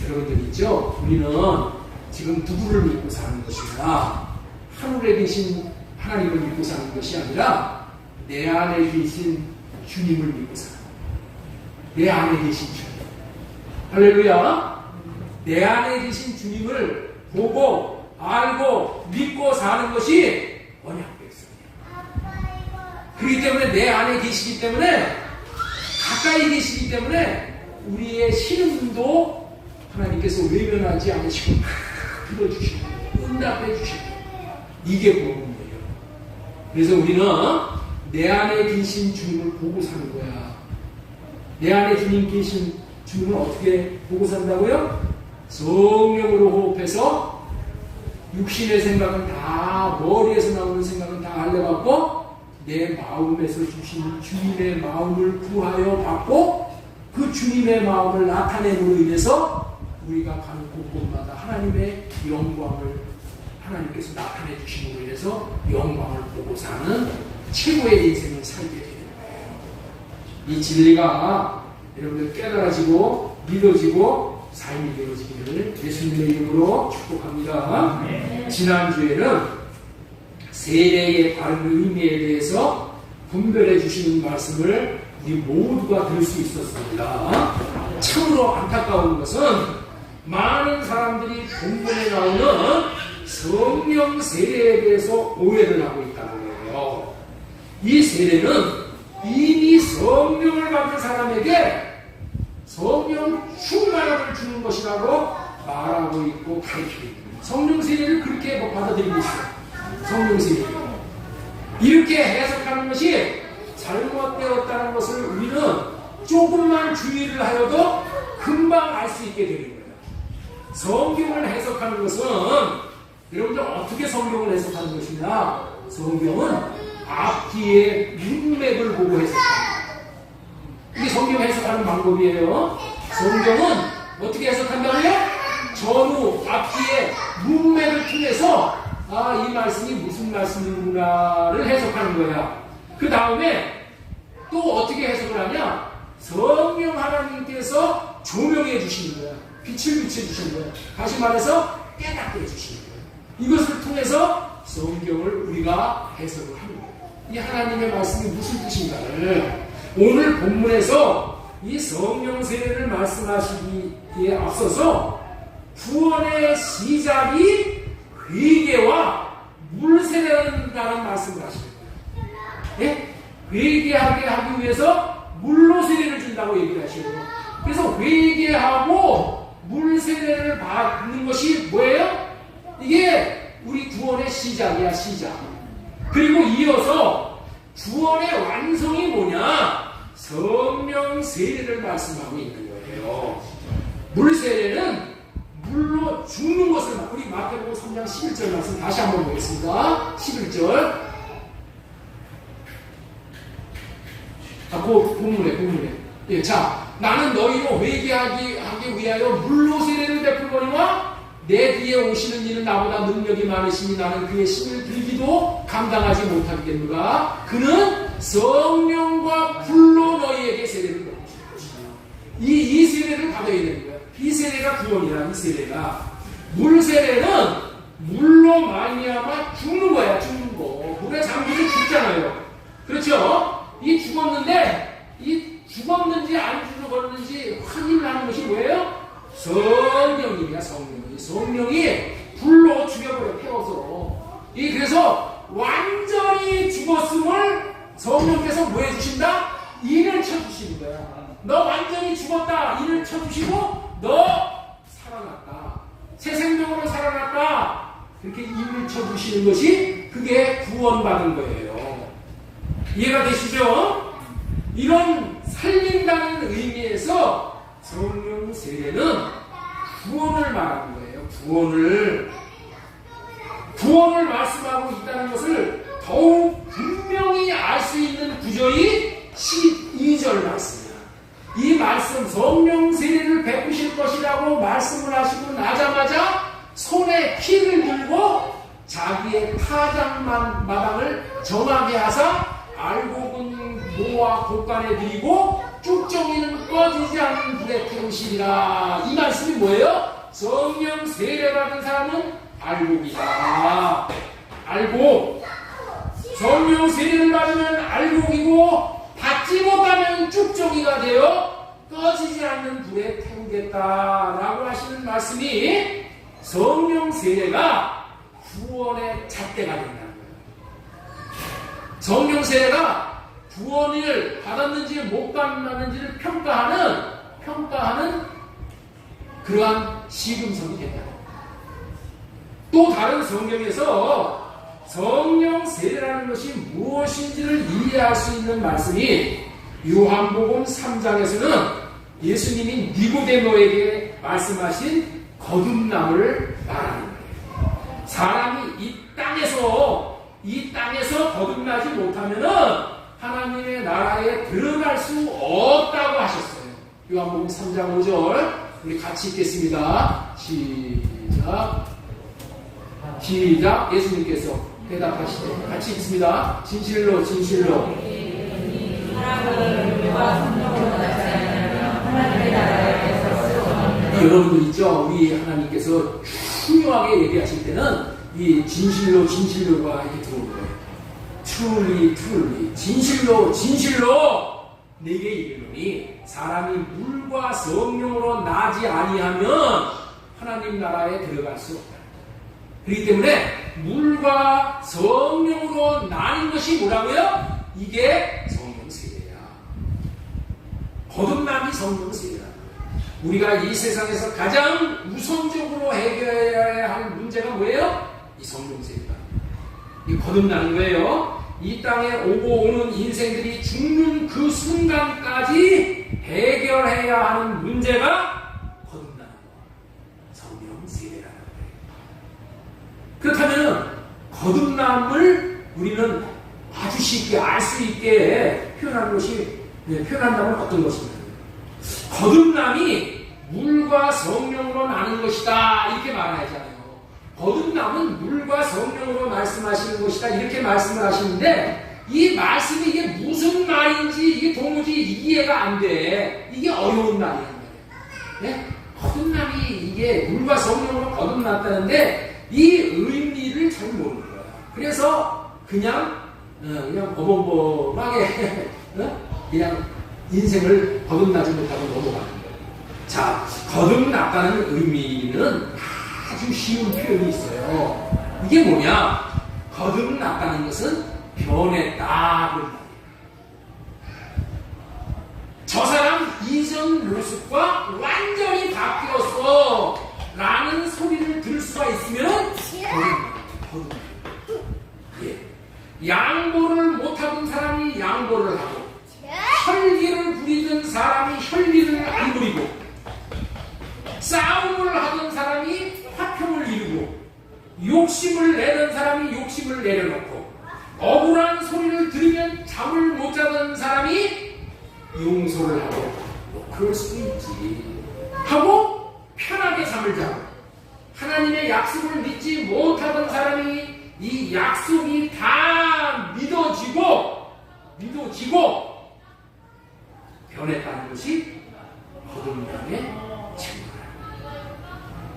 여러분들 있죠? 우리는 지금 누구를 믿고 사는 것이냐, 하늘에 계신 하나님을 믿고 사는 것이 아니라 내 안에 계신 주님을 믿고 사는 거예요. 내 안에 계신 주님. 할렐루야. 내 안에 계신 주님을 보고 알고 믿고 사는 것이 언약 백성이에요. 그렇기 때문에 내 안에 계시기 때문에, 가까이 계시기 때문에 우리의 신음도 하나님께서 외면하지 않으시고 들어주시고 응답해 주시고, 이게 복음이에요. 그래서 우리는 내 안에 계신 주님을 보고 사는 거야. 내 안에 주님 계신 주님을 어떻게 보고 산다고요? 성령으로 호흡해서 육신의 생각은 다, 머리에서 나오는 생각은 다 알려받고 내 마음에서 주신 주님의 마음을 구하여 받고 그 주님의 마음을 나타냄으로 인해서 우리가 가는 곳곳마다 하나님의 영광을 하나님께서 나타내 주심으로 인해서 영광을 보고 사는 최고의 인생을 살게 되는 거예요. 이 진리가 여러분들 깨달아지고 믿어지고 삶이 되어지기를 예수님의 이름으로 축복합니다. 지난주에는 세례의 바른 의미에 대해서 분별해 주시는 말씀을 우리 모두가 들을 수 있었습니다. 참으로 안타까운 것은 많은 사람들이 본문에 나오는 성령 세례에 대해서 오해를 하고 있다는 거예요. 이 세례는 이미 성령을 받은 사람에게 성령 충만함을 주는 것이라고 말하고 있고 가르치고 있습니다. 성령 세례를 그렇게 받아들이고 있어요. 성령 세례. 이렇게 해석하는 것이 잘못되었다는 것을 우리는 조금만 주의를 하여도 금방 알 수 있게 되는 거예요. 성경을 해석하는 것은, 여러분들 어떻게 성경을 해석하는 것이냐? 성경은 앞뒤의 문맥을 보고 해석합니다. 이게 성경 해석하는 방법이에요. 성경은 어떻게 해석한다고요? 전후 앞뒤의 문맥을 통해서 이 말씀이 무슨 말씀이구나를 해석하는 거야. 그 다음에 또 어떻게 해석을 하냐? 성령 하나님께서 조명해 주시는 거야. 빛을 비춰주시는 거야. 다시 말해서 깨닫게 해주시는 거야. 이것을 통해서 성경을 우리가 해석을 하는 거야. 이 하나님의 말씀이 무슨 뜻인가를 오늘 본문에서 이 성령 세례를 말씀하시기에 앞서서 구원의 시작이 회개와 물세례라는 말씀을 하시는 거예요. 예? 회개하게 하기 위해서 물로 세례를 준다고 얘기를 하시는 거예요. 그래서 회개하고 물세례를 받는 것이 뭐예요? 이게 우리 구원의 시작이야, 시작. 그리고 이어서 구원의 완성이 뭐냐? 성령 세례를 말씀하고 있는 거예요. 물세례는 물로 죽는 것을, 우리 마태복음 3장 11절 말씀 다시 한번 보겠습니다. 11절. 본문에. 예, 자, 나는 너희로 회개하기 위하여 물로 세례를 베풀거니와 내 뒤에 오시는 이는 나보다 능력이 많으시니 나는 그의 심을 들기도 감당하지 못하겠노라. 그는 성령과 불로 너희에게 세례를 베푸실 것이다. 이 세례를 받아야 되는 거야. 이 세례가 구원이라. 이 세례가 물세례는 물로 말미암아 죽는 거야. 죽는 거. 물에 잠기면 죽잖아요. 그렇죠? 이 죽었는데 이 죽었는지 안 죽었는지 확인하는 것이 뭐예요? 성령이야. 성령이 불로 죽여버려. 태워서. 그래서 완전히 죽었음을 성령께서 뭐 해주신다? 인을 쳐주시는 거야. 너 완전히 죽었다. 인을 쳐주시고 너 살아났다. 새 생명으로 살아났다. 그렇게 인을 쳐주시는 것이 그게 구원받은 거예요. 이해가 되시죠? 이런 살린다는 의미에서 성령 세례는 구원을 말하는 거예요. 구원을 말씀하고 있다는 것을 더욱 분명히 알 수 있는 구절이 12절 말씀이야. 이 말씀, 성령 세례를 베푸실 것이라고 말씀을 하시고 나자마자 손에 키를 들고 자기의 타작마당을 정하게 하사 알곡은 모아 곡간에 들이고 쭉정이는 꺼지지 않는 불에 태우시리라. 이 말씀이 뭐예요? 성령 세례받은 사람은 알곡이다. 알곡. 성령 세례를 받으면 알곡이고 받지 못하면 쭉정이가 되어 꺼지지 않는 불에 태우겠다라고 하시는 말씀이 성령 세례가 구원의 잣대가 된다는 거예요. 성령 세례가 구원을 받았는지 못 받았는지를 평가하는 그러한 시금석이 된다. 또 다른 성경에서 성령 세례라는 것이 무엇인지를 이해할 수 있는 말씀이 요한복음 3장에서는 예수님이 니고데모에게 말씀하신 거듭남을 말하는 거예요. 사람이 이 땅에서 거듭나지 못하면은 하나님의 나라에 들어갈 수 없다고 하셨어요. 요한복음 3장 5절 우리 같이 읽겠습니다. 시작. 예수님께서 대답하시되 같이 읽습니다. 진실로 여러분들 있죠? 우리 하나님께서 중요하게 얘기하실 때는 이 진실로가 이렇게 들어오는 거예요. truly 진실로 내게 이르노니 사람이 물과 성령으로 나지 아니하면 하나님 나라에 들어갈 수 없다. 그렇기 때문에 물과 성령으로 나는 것이 뭐라고요? 이게 성령 세례야. 거듭남이 성령 세례야. 우리가 이 세상에서 가장 우선적으로 해결해야 할 문제가 뭐예요? 이 성령 세례다. 이 거듭나는 거예요. 이 땅에 오고 오는 인생들이 죽는 그 순간까지 해결해야 하는 문제가 거듭나는 거. 성령 세례라는 거예요. 그렇다면 거듭남을 우리는 아주 쉽게 알 수 있게 표현한다면 어떤 것입니까? 거듭남이 물과 성령으로 나는 것이다 이렇게 말하잖아요. 거듭남은 물과 성령으로 말씀하시는 것이다 이렇게 말씀을 하시는데 이 말씀이 이게 무슨 말인지 이게 도무지 이해가 안 돼. 이게 어려운 말이란 말이에요. 네? 거듭남이 이게 물과 성령으로 거듭났다는데 이 의미를 잘 모르는 거예요. 그래서 그냥 어벙벙하게 그냥 인생을 거듭나지 못하고 넘어가는 거예요. 자, 거듭났다는 의미는 아주 쉬운 표현이 있어요. 이게 뭐냐? 거듭났다는 것은 변했다. 그런 말이에요. 저 사람 이전 모습과 완전히 바뀌었어 라는 소리를 들을 수가 있으면 거듭나. 예. 양보를 못하던 사람이 양보를 하고 혈기를 부리던 사람이 혈기를 안 부리고 싸움을 하던 사람이 화평을 이루고 욕심을 내던 사람이 욕심을 내려놓고 억울한 소리를 들으면 잠을 못 자던 사람이 용서를 하고 그럴 수도 있지 하고 편하게 잠을 자고 하나님의 약속을 믿지 못하던 사람이 이 약속이 다 믿어지고 변했다는 것이 거듭남의 증거다.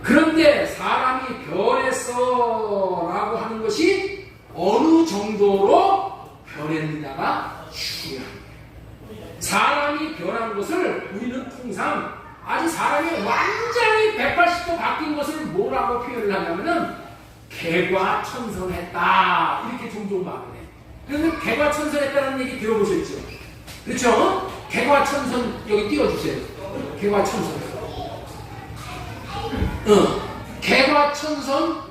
그런데 사람이 변했어 라고 하는 것이 어느 정도로 변했느냐가 중요한 거예요. 사람이 변한 것을 우리는 통상 아주 사람이 완전히 180도 바뀐 것을 뭐라고 표현을 하냐면은 개과천선했다 이렇게 종종 말을 해. 그래서 개과천선했다는 얘기 들어보셨죠? 그렇죠? 개과천선 여기 띄워주세요. 개과천선. 개과천선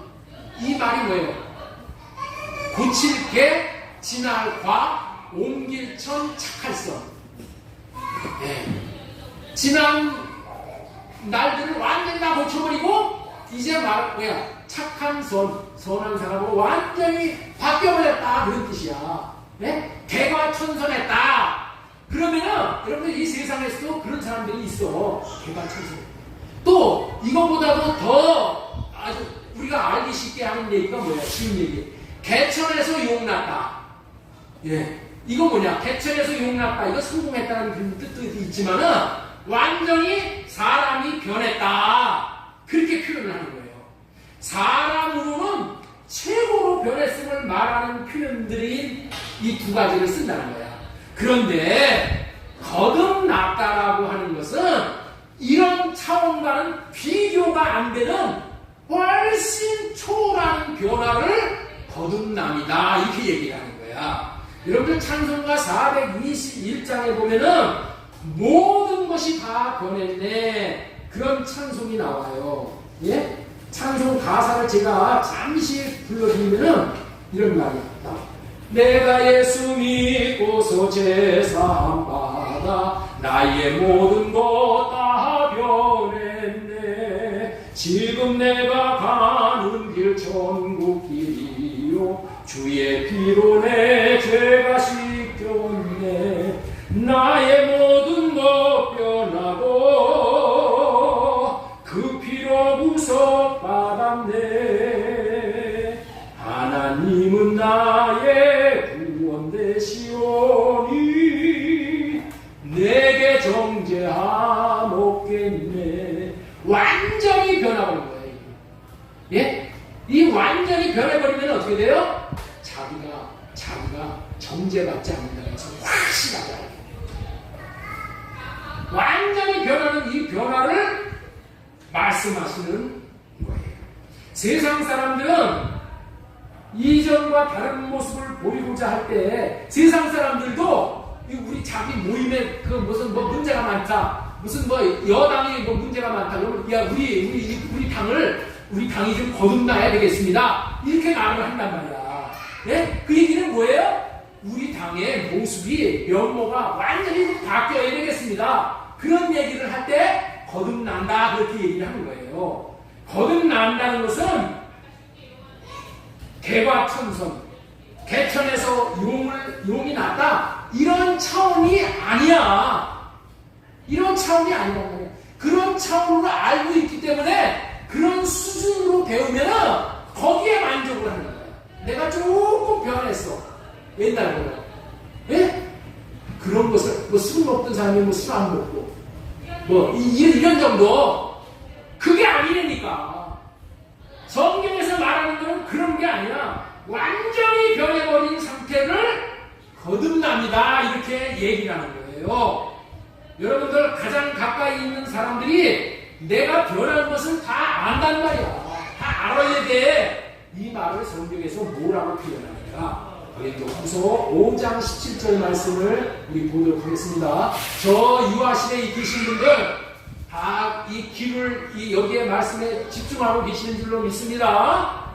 이 말이 뭐예요? 고칠 개, 진할 과, 옮길 천, 착할 선. 지난 날들을 완전히 다 고쳐버리고 이제 착한 선한 사람으로 완전히 바뀌어버렸다 그런 뜻이야. 네? 개과천선했다. 그러면은 여러분들 이 세상에서도 그런 사람들이 있어. 개과천선. 또 이거보다도 더 아주 우리가 알기 쉽게 하는 얘기가 뭐야? 쉬운 얘기. 개천에서 용났다. 예, 이거 뭐냐? 개천에서 용났다. 이거 성공했다는 그런 뜻도 있지만은 완전히 사람이 변했다. 그렇게 표현을 하는 거예요. 사람으로는 최고로 변했음을 말하는 표현들인 이 두 가지를 쓴다는 거야. 그런데 거듭났다라고 하는 것은 이런 차원과는 비교가 안 되는 훨씬 초월한 변화를 거듭남이다. 이렇게 얘기를 하는 거야. 여러분들 찬송가 421장에 보면은 모든 것이 다 변했네. 그런 찬송이 나와요. 예? 찬송 가사를 제가 잠시 불러드리면은 이런 말이 나와요. 내가 예수 믿고서 제사함 받아 나의 모든 것 다 변했네. 지금 내가 가는 길 천국 길이요 주의 피로 내 죄가 씻겼네. 나의 모든 것 변하고 그 피로 구속받았네. 하나님은 나의 구원 되시오니 내게 정죄함 없겠네. 완전히 변화버린 거예요. 예? 이 완전히 변해버리면 어떻게 돼요? 자기가 정죄받지 않는다는 것을 확실하게 알아요. 완전히 변하는 이 변화를 말씀하시는 거예요. 세상 사람들은 이전과 다른 모습을 보이고자 할 때 세상 사람들도 우리 자기 모임에 그 무슨 뭐 문제가 많다, 무슨 뭐 여당이 뭐 문제가 많다, 야 우리 당이 좀 거듭나야 되겠습니다. 이렇게 말을 한단 말이야. 예? 그 얘기는 뭐예요? 우리 당의 모습이 면모가 완전히 바뀌어야 되겠습니다. 그런 얘기를 할 때 거듭난다 그렇게 얘기를 하는 거예요. 거듭난다는 것은 개과천선, 개천에서 용이 났다 이런 차원이 아니야. 이런 차원이 아니란 말이야. 그런 차원으로 알고 있기 때문에 그런 수준으로 배우면은 거기에 만족을 하는 거야. 내가 조금 변했어. 옛날보다. 예? 그런 것을 뭐 술 먹던 사람이 뭐 술 안 먹고 뭐 이런 정도 그게 아니니까. 성경에서 말하는 건 그런 게 아니라 완전히 변해버린 상태를 거듭납니다. 이렇게 얘기를 하는 거예요. 여러분들 가장 가까이 있는 사람들이 내가 변한 것을 다 안단 말이야. 다 알아야 돼. 이 말을 성경에서 뭐라고 표현합니까? 고린도후서 5장 17절 말씀을 우리 보도록 하겠습니다. 저 유아실에 계신 분들 다 이 귀를 여기에 말씀에 집중하고 계시는 줄로 믿습니다.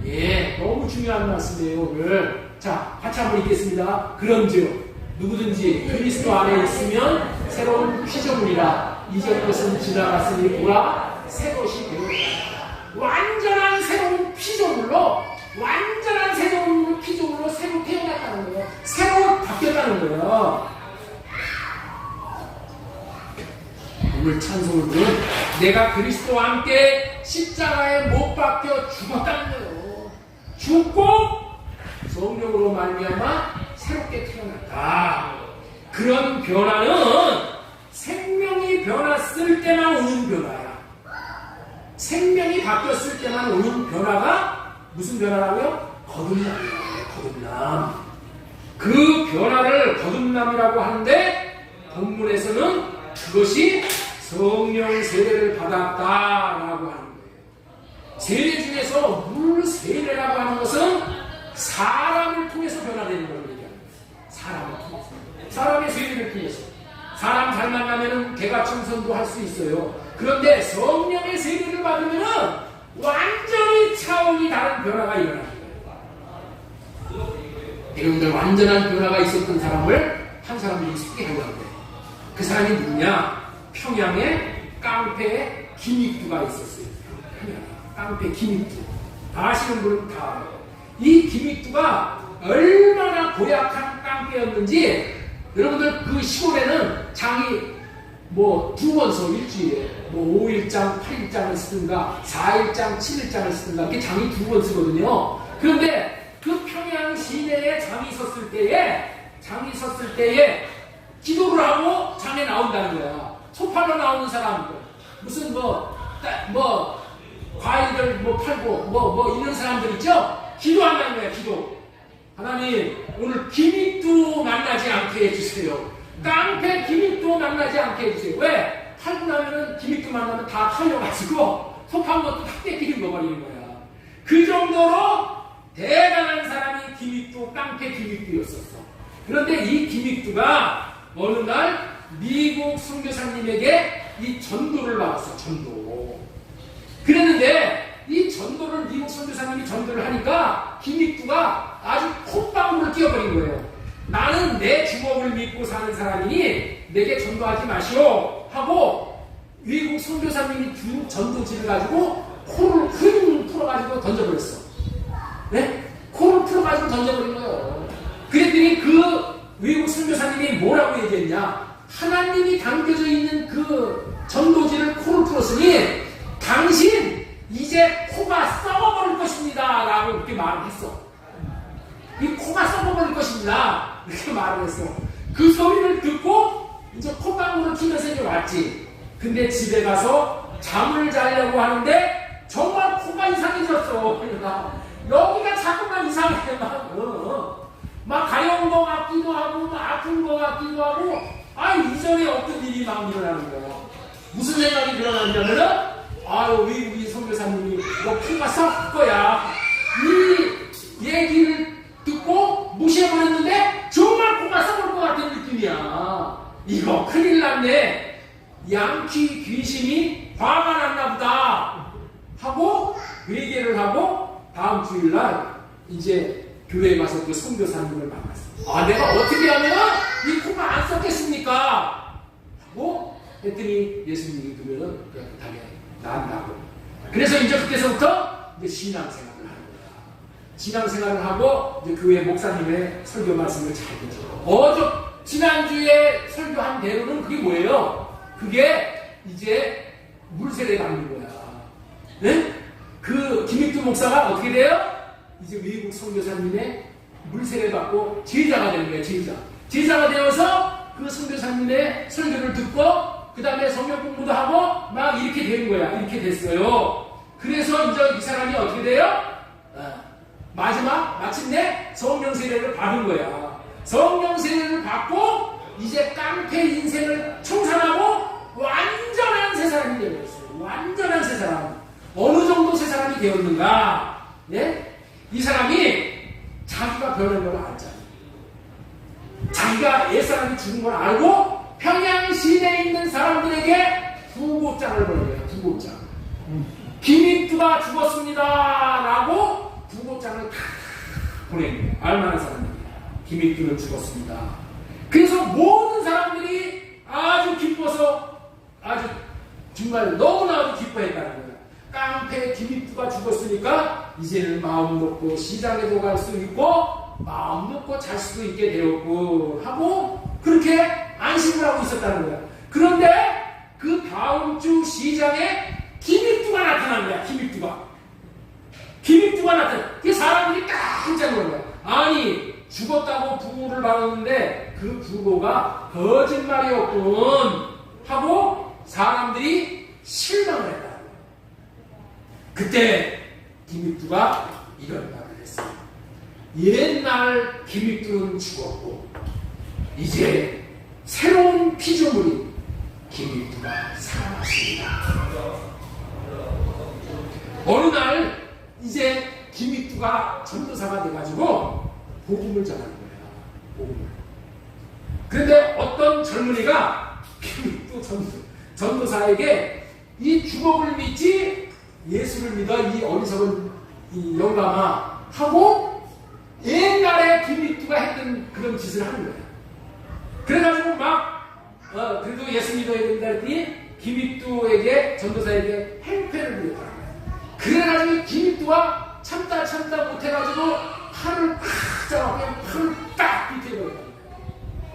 예, 너무 중요한 말씀이에요 오늘. 자, 같이 한번 읽겠습니다. 그런즉 누구든지 그리스도 안에 있으면 새로운 피조물이라. 이전 것은 지나갔으니 보라 새것이 되었다. 완전한 새로운 피조물로 새로 태어났다는 거예요. 새로 바뀌었다는 거예요. 오늘 찬송을 들은 내가 그리스도와 함께 십자가에 못 박혀 죽었다는 거예요. 죽고 성령으로 말미암아 새롭게 태어났다. 그런 변화는 생명이 변했을 때만 오는 변화야. 생명이 바뀌었을 때만 오는 변화가 무슨 변화라고요? 거듭남이에요. 거듭남. 그 변화를 거듭남이라고 하는데 본문에서는 그것이 성령 세례를 받았다라고 하는 거예요. 세례 중에서 물 세례라고 하는 것은 사람을 통해서 변화되는 걸 얘기합니다. 사람을 통해서. 사람의 세례를 통해서. 사람 잘 만나면은 개과천선도 할 수 있어요. 그런데 성령의 세례를 받으면은 완전히 차원이 다른 변화가 일어나는 거예요. 여러분들 완전한 변화가 있었던 사람을 한 사람들이 소개하려고 해요. 그 사람이 누구냐? 평양에 깡패 김익두가 있었어요. 깡패 김익두. 다 아시는 분은 다 알아요. 이 김익두가 얼마나 고약한 깡패였는지 여러분들 그 시골에는 장이 뭐 두 번 서 일주일에 뭐 5일장, 8일장을 쓰든가 4일장, 7일장을 쓰든가 이렇게 장이 두 번 쓰거든요. 그런데 그 평양 시내에 장이 섰을 때에 장이 섰을 때에 기도를 하고 장에 나온다는 거야. 소파로 나오는 사람, 무슨 과일들 팔고 이런 사람들 있죠? 기도한다는 거야, 기도. 하나님, 오늘 기믹도 만나지 않게 해주세요. 깡패 기믹도 만나지 않게 해주세요. 왜? 팔고 나면은 기믹도 만나면 다 팔려가지고 소파한 것도 다 뺏기는 거 버리는 거야. 그 정도로 대단한 사람이 기믹도, 깡패 기믹도였었어. 그런데 이 기믹도가 어느 날 미국 선교사님에게 이 전도를 받았어, 전도. 그랬는데 이 전도를 미국 선교사님이 전도를 하니까 기믹도가 아주 콧방울을 끼워버린 거예요. 나는 내 주먹을 믿고 사는 사람이니 내게 전도하지 마시오 하고 미국 선교사님이 준 전도지를 가지고 코를 킁 풀어가지고 던져버렸어. 네? 코를 풀어가지고 던져버린 거예요. 그랬더니 그 외국 선교사님이 뭐라고 얘기했냐? 하나님이 담겨져 있는 그 전도지를 코를 풀었으니 당신 이제 코가 썩어버릴 것입니다 라고 이렇게 말을 했어. 이 코가 썩어버릴 것입니다 이렇게 말을 했어. 그 소리를 듣고 이제 콧방울을 키면서 이제 왔지. 근데 집에 가서 잠을 자려고 하는데 정말 코가 이상해졌어. 그러니까 여기가 자꾸만 이상해. 막 가려운 거 같기도 하고 막 아픈 거 같기도 하고 이전에 어떤 일이 막 일어나는 거야. 무슨 생각이 일어났냐면은 우리 선교사님이 너 코가 썩을 거야. 이 얘기를 듣고 무시해버렸는데 정말 코가 썩을 것 같은 느낌이야. 이거 큰일 났네. 양키 귀신이 화가 났나 보다 하고 회개를 하고 다음 주일날 이제 교회에 가서 그 선교사님을 만났어. 내가 어떻게 하면 이 코가 안 썩겠습니까? 하고 했더니 예수님이 그러면 깨끗하게 나은다고. 그래서 이제 그때서부터 이제 신앙생활을 하는 거야. 신앙생활을 하고 이제 교회 목사님의 설교 말씀을 잘 듣죠. 지난주에 설교한 대로는 그게 뭐예요? 그게 이제 물세례 받는 거야. 네? 그 김익두 목사가 어떻게 돼요? 이제 미국 선교사님의 물세례 받고 제자가 되는 거예요. 제자가 되어서 그 선교사님의 설교를 듣고 그 다음에 성경 공부도 하고 막 이렇게 되는 거야. 이렇게 됐어요. 그래서 이제 이 사람이 어떻게 돼요? 마침내 성령 세례를 받은 거야. 성령 세례를 받고 이제 깡패 인생을 청산하고 완전한 새 사람이 되어버렸어요. 완전한 새 사람. 어느 정도 새 사람이 되었는가? 예? 이 사람이 자기가 변한 걸 알잖아요. 자기가 옛사람이 죽은 걸 알고 평양 시내에 있는 사람들에게 부고장을 보낸 거예요. 부고장. 김익두가 죽었습니다 라고 부고장을 다 보낸 거예요. 알만한 사람들이. 김익두는 죽었습니다. 그래서 모든 사람들이 아주 기뻐서 아주 정말 너무나도 기뻐했다는 거예요. 깡패 김익두가 죽었으니까 이제는 마음 놓고 시장에도 갈 수 있고 마음 놓고 잘 수도 있게 되었고 하고 그렇게 안심을 하고 있었다는 거야. 그런데 그 다음 주 시장에 김익두가 나타난 거야. 김익두가 나타나. 그 사람들이 깜짝 놀란 거야. 아니 죽었다고 부고를 받았는데 그 부고가 거짓말이었군 하고 사람들이 실망을 했다. 그때 김익두가 이런 말을 했어요. 옛날 김익두는 죽었고 이제 새로운 피조물인 김익두가 살아났습니다. 어느 날 이제 김익두가 전도사가 돼가지고 복음을 전하는 거예요. 복음을. 그런데 어떤 젊은이가 김익두 전도사에게 이 주먹을 믿지 예수를 믿어 이 어리석은 이 영감아 하고 옛날에 김익두가 했던 그런 짓을 하는 거야. 그래가지고 그래도 예수 믿어야 된다 했더니 김익두에게 전도사에게 행패를 부렸다. 그래가지고 김익두가 참다 못해가지고 팔을 팍 잡아 그냥 팔을 딱 비틀어버렸다.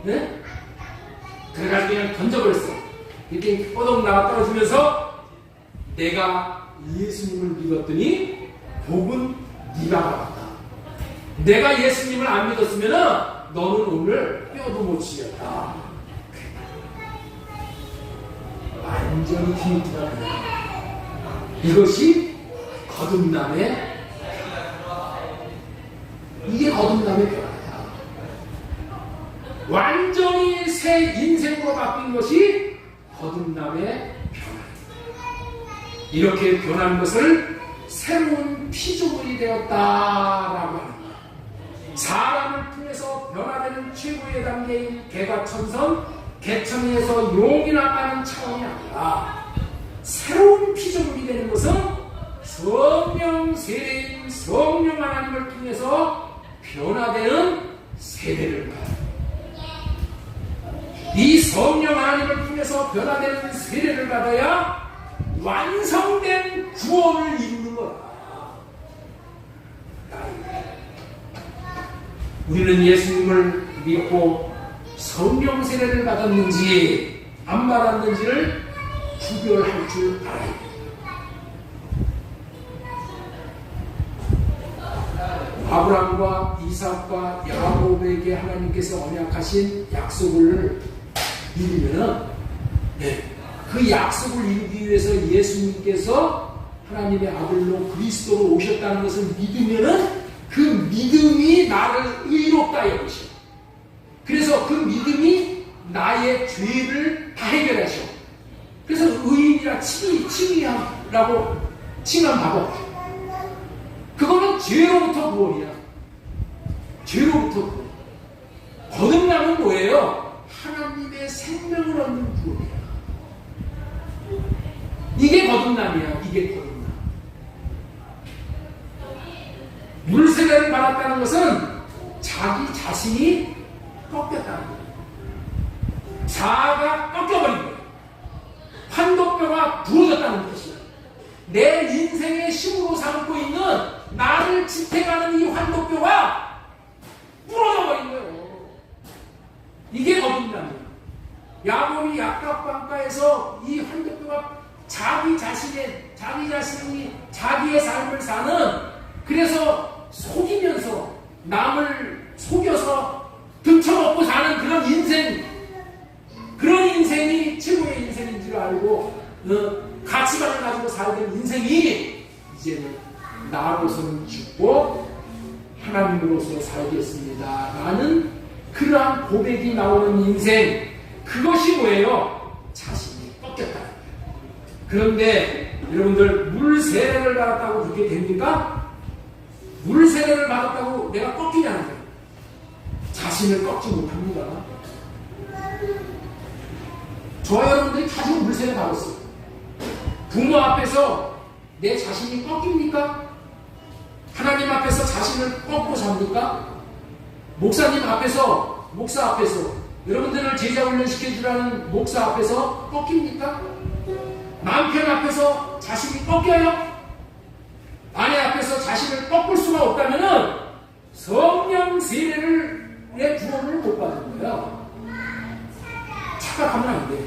네? 그래가지고 그냥 던져버렸어. 이렇게 뻗어 나가 떨어지면서 내가 예수님을 믿었더니 복은 네가 받았다. 내가 예수님을 안 믿었으면은 너는 오늘 뼈도 못 치렸다. 완전히 뒤집기가 그래. 이것이 거듭남의 이게 거듭남의 변화야. 완전히 새 인생으로 바뀐 것이 거듭남의 변화야. 이렇게 변한 것을 새로운 피조물이 되었다라고 하는 거야. 사람을 통해서 변화되는 최고의 단계인 개가천선, 개천에서 용이 나가는 차원이 아니라 새로운 피조물이 되는 것은 성령 세례인 성령 하나님을 통해서 변화되는 세례를 받아요. 이 성령 하나님을 통해서 변화되는 세례를 받아야 완성된 구원을 이루는 거다. 우리는 예수님을 믿고 성령 세례를 받았는지 안 받았는지를 구별할 줄 알아야 합니다. 아브라함과 이삭과 야곱에게 하나님께서 언약하신 약속을 믿으면은 그 약속을 이루기 위해서 예수님께서 하나님의 아들로 그리스도로 오셨다는 것을 믿으면은 그 믿음이 나를 의롭다 여기셔. 그래서 그 믿음이 나의 죄를 다 해결하셔. 그래서 의인이라 칭의라고 칭한 바가 그거는 죄로부터 구원이야. 죄로부터 구원. 거듭남은 뭐예요? 하나님의 생명을 얻는 구원이야. 이게 거듭남이야. 이게 거듭남. 물세례를 받았다는 것은 자기 자신이 꺾였다는 거예요. 자아가 꺾여버린 거예요. 환도뼈가 부러졌다는 것이야. 내 인생의 힘으로 삼고 있는 나를 지탱하는 이 환도뼈가 부러져 버린 거예요. 이게 거듭남이에요. 야곱이 약갑방가에서 이 환도뼈가 자기 자신이 자기의 삶을 사는, 그래서 속이면서 남을 속여서 등쳐먹고 사는 그런 인생, 그런 인생이 최고의 인생인 줄 알고 가치관을 가지고 살던 인생이 이제는 나로서는 죽고 하나님으로서 살겠습니다 라는 그러한 고백이 나오는 인생, 그것이 뭐예요? 자신이 꺾였다. 그런데 여러분들, 물세례를 받았다고 그렇게 됩니까? 물세례를 받았다고 내가 꺾이냐는 거예요. 자신을 꺾지 못합니다. 저와 여러분들이 다 지금 물세례 받았어요. 부모 앞에서 내 자신이 꺾입니까? 하나님 앞에서 자신을 꺾고 삽니까? 목사님 앞에서, 목사 앞에서, 여러분들을 제자 훈련시켜주라는 목사 앞에서 꺾입니까? 남편 앞에서 자신이 꺾여요? 아내 앞에서 자신을 꺾을 수가 없다면은 성령 세례의 구원을 못 받은 거예요. 착각하면 안 돼.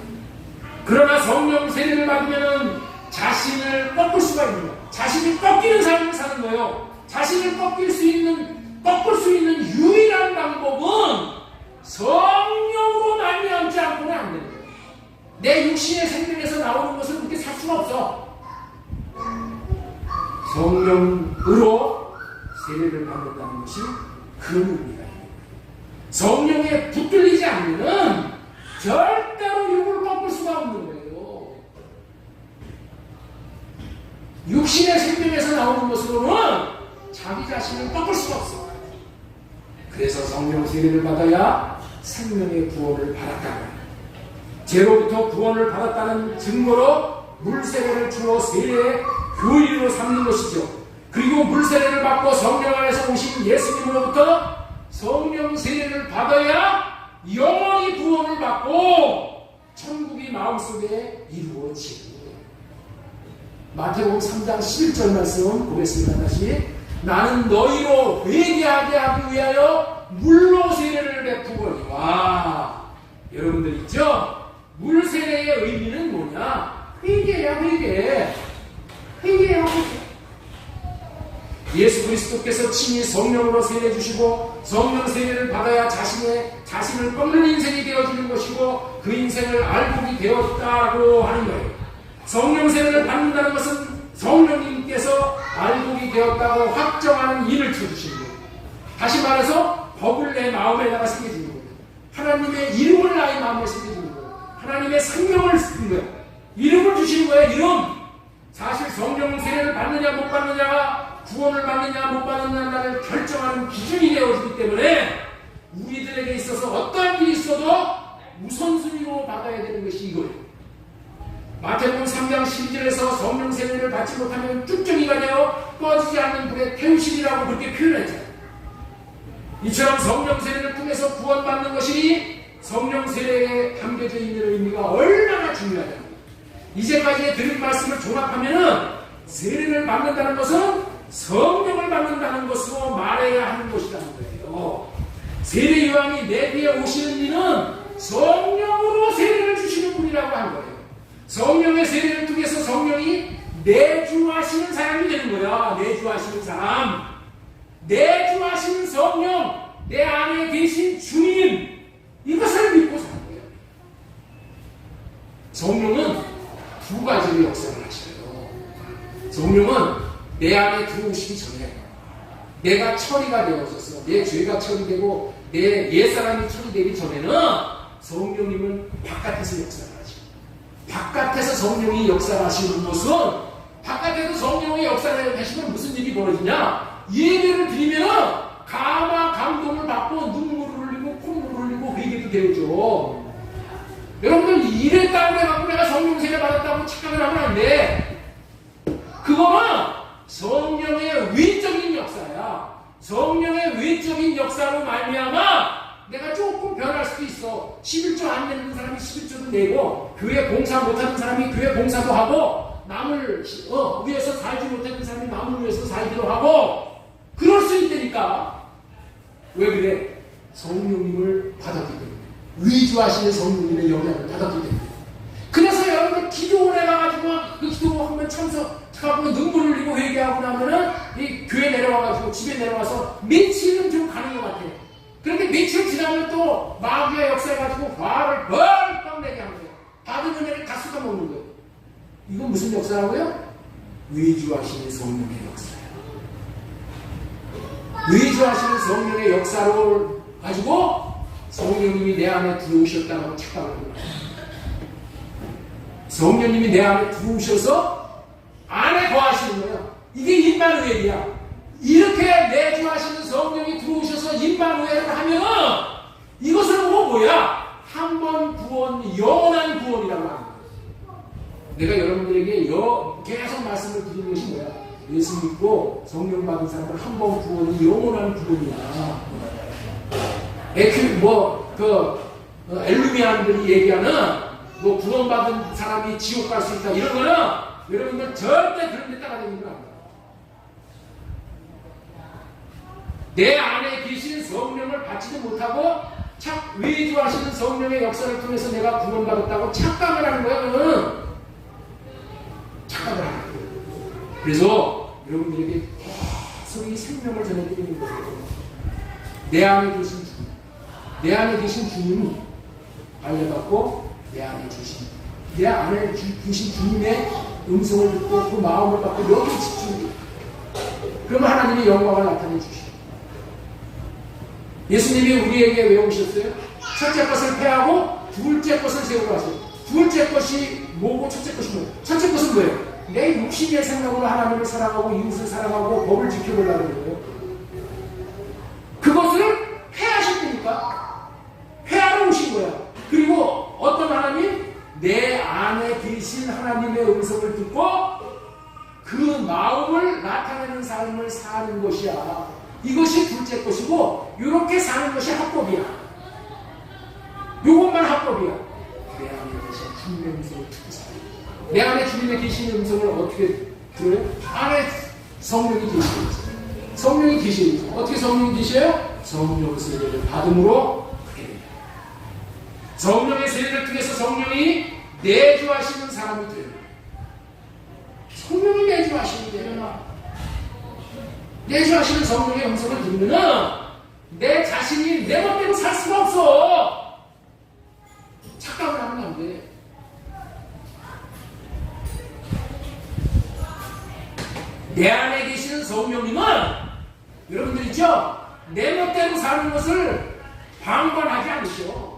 그러나 성령 세례를 받으면은 자신을 꺾을 수가 있는 거예요. 자신이 꺾이는 삶을 사는 거예요. 자신을 꺾을 수 있는 유일한 방법은 성령으로 말미암지 않고는 안 되는 거예요. 내 육신의 생명에서 나오는 것을 그렇게 살 수가 없어. 성령으로 세례를 받는다는 것이 그런 의미가 있는 거예요. 성령에 붙들리지 않으면 절대로 육을 꺾을 수가 없는 거예요. 육신의 생명에서 나오는 것으로는 자기 자신을 꺾을 수가 없어. 그래서 성령 세례를 받아야 생명의 구원을 받았다고, 죄로부터 구원을 받았다는 증거로 물세례를 주어 세례의 교리로 삼는 것이죠. 그리고 물세례를 받고 성령 안에서 오신 예수님으로부터 성령 세례를 받아야 영원히 구원을 받고 천국이 마음속에 이루어지는 거예요. 마태복음 3장 11절 말씀 보겠습니다. 다시. 나는 너희로 회개하게 하기 위하여 물로 세례를 베푸거니와. 여러분들 있죠? 물 세례의 의미는 뭐냐? 회개야, 회개. 회개야, 회개. 예수 그리스도께서 친히 성령으로 세례 주시고 성령 세례를 받아야 자신을 꺾는 인생이 되어지는 것이고 그 인생을 알곡이 되었다고 하는 거예요. 성령 세례를 받는다는 것은 성령님께서 알곡이 되었다고 확정하는 인을 쳐주시는 거예요. 다시 말해서 법을 내 마음에다가 새겨주는 거예요. 하나님의 이름을 나의 마음에 새겨주는 거예요. 하나님의 생명을 쓰는 거예요. 이름을 주시는 거예요. 이름. 사실 성령 세례를 받느냐 못 받느냐가 구원을 받느냐 못 받느냐를 결정하는 기준이 되어지기 때문에 우리들에게 있어서 어떠한 일이 있어도 우선순위로 받아야 되는 것이 이거예요. 마태복음 3장 12절에서 성령 세례를 받지 못하면 쭉정이가 되어 꺼지지 않는 불에 태우시리라고 그렇게 표현했잖아요. 이처럼 성령 세례를 통해서 구원받는 것이 성령 세례에 담겨져 있는 의미가 얼마나 중요하냐. 이제까지 들은 말씀을 종합하면은 세례를 받는다는 것은 성령을 받는다는 것으로 말해야 하는 것이라는 거예요. 세례 요한이 내 뒤에 오시는 이는 성령으로 세례를 주시는 분이라고 한 거예요. 성령의 세례를 통해서 성령이 내주하시는 사람이 되는 거야. 내주하시는 사람. 내주하시는 성령, 내 안에 계신 주님, 이것을 믿고 사는 거예요. 성령은 두 가지로 역사를 하셔요. 성령은 내 안에 들어오시기 전에 내가 처리가 되어졌어. 내 죄가 처리되고 내 옛사람이 처리되기 전에는 성령님은 바깥에서 역사를 하시고 바깥에서 성령이 역사를 하시는 것은 바깥에서 성령의 역사를 하시면 무슨 일이 벌어지냐? 예배를 드리면 감화 감동을 받고 눈물을 흘리고 콧물을 흘리고 회개도 되죠. 여러분들 이랬다고 해갖고 내가 성령 세례 받았다고 착각을 하면 안 돼. 그거는 성령의 외적인 역사야. 성령의 외적인 역사로 말미암아 내가 조금 변할 수도 있어. 11조 안 내는 사람이 11조도 내고 교회 봉사 못하는 사람이 교회 봉사도 하고 남을 위해서 살지 못하는 사람이 남을 위해서 살기도 하고 그럴 수 있다니까. 왜 그래? 성령님을 받았기 때문에. 위주하시는 성령님의 영향을 받았기 때문에. 그래서 여러분들 기도원에 가가지고 그 기도 한번 참석하고 눈물을 흘리고 회개하고 나면은 이 교회 내려와가지고 집에 내려와서 며칠은 좀 가는 것 같아. 그런데 며칠 지나면 또 마귀의 역사해가지고 화를 벌떡 내게 하는 거예요. 받은 은혜를 다 쏟아먹는 거예요. 이건 무슨 역사라고요? 위주하시는 성령의 역사예요. 위주하시는 성령의 역사를 가지고 성령님이 내 안에 들어오셨다고 착각을 합니다. 성령님이 내 안에 들어오셔서 안에 거하시는 거예요. 이게 임마누엘이야. 이렇게 내주하시는 성령이 들어오셔서 임마누엘을 하면은 이것을 보고 뭐야? 한 번 구원, 영원한 구원이라고 하는 거예요. 내가 여러분들에게 계속 말씀을 드리는 것이 뭐야? 예수 믿고 성령 받은 사람은 한 번 구원이 영원한 구원이야. 엘루미안들이 얘기하는 구원받은 사람이 지옥 갈 수 있다. 이런 거는 여러분들 절대 그런 데 따라다니는 거 아니에요. 내 안에 계신 성령을 받지도 못하고 외주하시는 성령의 역사를 통해서 내가 구원받았다고 착각을 하는 거야. 그거는 착각을 하는 거예요. 그래서 여러분들에게 계속 이 생명을 전해드리는 거예요. 내 안에 계신 주님, 내 안에 계신 주님이 알려받고 내 안에 계신 주님의 음성을 듣고 그 마음을 받고 여기 집중해. 그러면 하나님의 영광을 나타내 주시죠. 예수님이 우리에게 왜 오셨어요? 첫째 것을 패하고 둘째 것을 세우고 하세요. 둘째 것이 뭐고 첫째 것이 뭐예요? 첫째 것은 뭐예요? 내 육신의 생각으로 하나님을 사랑하고 이웃을 사랑하고 법을 지켜보려는 거예요. 그것을 회하실 테니까 회하러 오신 거야. 그리고 어떤 하나님? 내 안에 계신 하나님의 음성을 듣고 그 마음을 나타내는 삶을 사는 것이야. 이것이 둘째 것이고 이렇게 사는 것이 합법이야. 이것만 합법이야. 내 안에 계신 주님의 음성을 듣고 살아요. 내 안에 주님의 계신 음성을 어떻게 들어요? 안에 성령이 계시는 거죠. 성령이 계시는 거죠. 어떻게 성령이 계셔요? 성령 세례를 받음으로 그렇게 됩니다. 성령의 세례를 통해서 성령이 내주하시는 사람이 돼요. 성령이 내주하시는 데는 내주하시는 성령의 음성을 들으면은 내 자신이 내 멋대로 살 수가 없어. 착각을 하면 안 돼. 내 안에 계시는 성령님은 여러분들 있죠? 내 멋대로 사는 것을 방관하지 않으셔.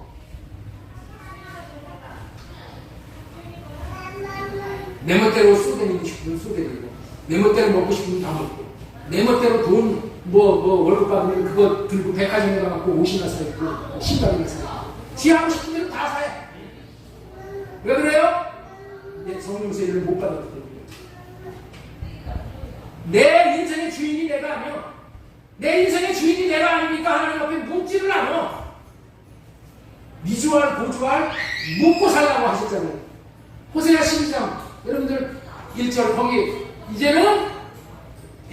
내 멋대로 쏘대니고 싶으면 쏘대니고, 내 멋대로 먹고 싶으면 다 먹고, 내 멋대로 돈 월급 받으면 그거 들고 백화점에 가갖고 옷이나 사입고 신발이나 사입고 지 하고 싶은 대로 다 사요. 왜 그래요? 내 성령 세례를 못 받았기 때문에. 내 인생의 주인이 내가 아니요. 내 인생의 주인이 내가 아닙니까? 하나님 앞에 묻지를 않아. 미주알 고주알 묻고 살라고 하셨잖아요. 호세아 12장 여러분들 1절 거기 이제는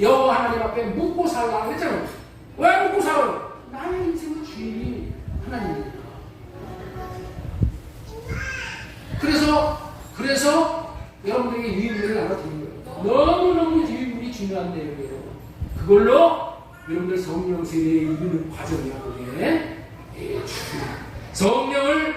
여호와 하나님 앞에 묻고 살라 그랬잖아요. 왜 묻고 살아요? 나의 인생의 주인이 하나님이니까. 그래서 여러분들에게 유인물을 알아드리는 거예요. 너무너무 유인물이 중요한 내용이에요. 그걸로 여러분들 성령 세례에 이르는 과정이라고 해. 성령을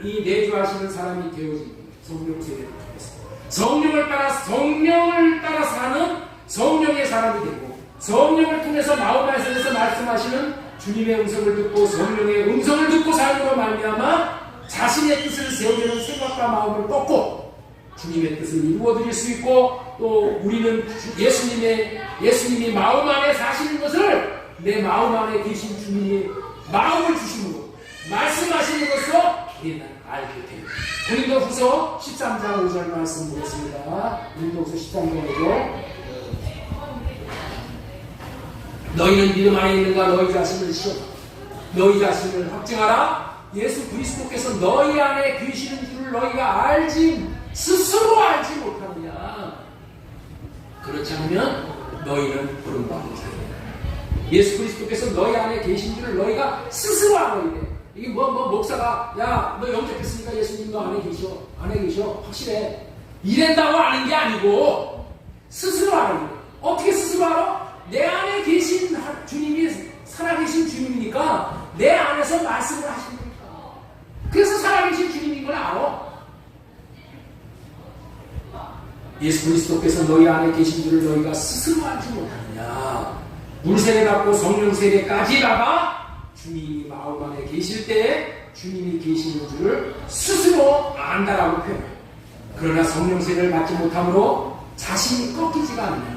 이 내주하시는 사람이 되어진 성령 세례를 통해서 성령을 따라 사는 성령의 사람이 되고, 성령을 통해서 마음 안에서 말씀하시는 주님의 음성을 듣고 성령의 음성을 듣고 삶으로 말미암아 자신의 뜻을 세우려는 생각과 마음을 꺾고 주님의 뜻을 이루어드릴 수 있고, 또 우리는 예수님이 마음 안에 사시는 것을 내 마음 안에 계신 주님이 마음을 주심으로 말씀하시는 것으로 우리는 알게 됩니다. 고린도후서 13장 5절 말씀 보겠습니다. 고린도후서 13장 5절. 너희는 믿음 안에 있는가? 너희 자신을 시험하라. 너희 자신을 확증하라. 예수 그리스도께서 너희 안에 계시는 줄을 너희가 스스로 알지 못하느냐? 그렇지 않으면 너희는 부름받은 자이다. 예수 그리스도께서 너희 안에 계신 줄을 너희가 스스로 알아야 돼. 이게 목사가 야 너 영접했으니까 예수님 너 안에 계셔 확실해 이랬다고 아는 게 아니고 스스로 알아야 돼. 어떻게 스스로 알아? 내 안에 계신 주님이 살아계신 주님이니까 내 안에서 말씀을 하시는 거니까. 그래서 살아계신 주님인 걸 알아. 예수 그리스도께서 너희 안에 계신 줄을 너희가 스스로 알지 못하느냐? 물세례 받고 성령 세례까지 가봐 주님이 마음 안에 계실 때 주님이 계시는 줄을 스스로 안다라고 표현해요. 그러나 성령 세례를 받지 못함으로 자신이 꺾이지가 않네요.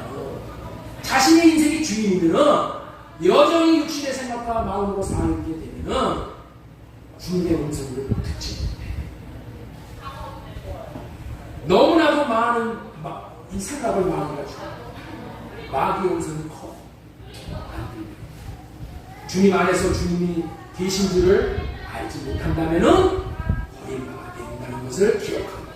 자신의 인생이 주인이면은 여전히 육신의 생각과 마음으로 살게 되면은 주님의 음성을 듣지 못해. 너무나도 많은 이 생각을 많이 가지고 마귀의 음성이 커. 주님 안에서 주님이 계신 줄을 알지 못한다면은 어린아이가 된다는 것을 기억합니다.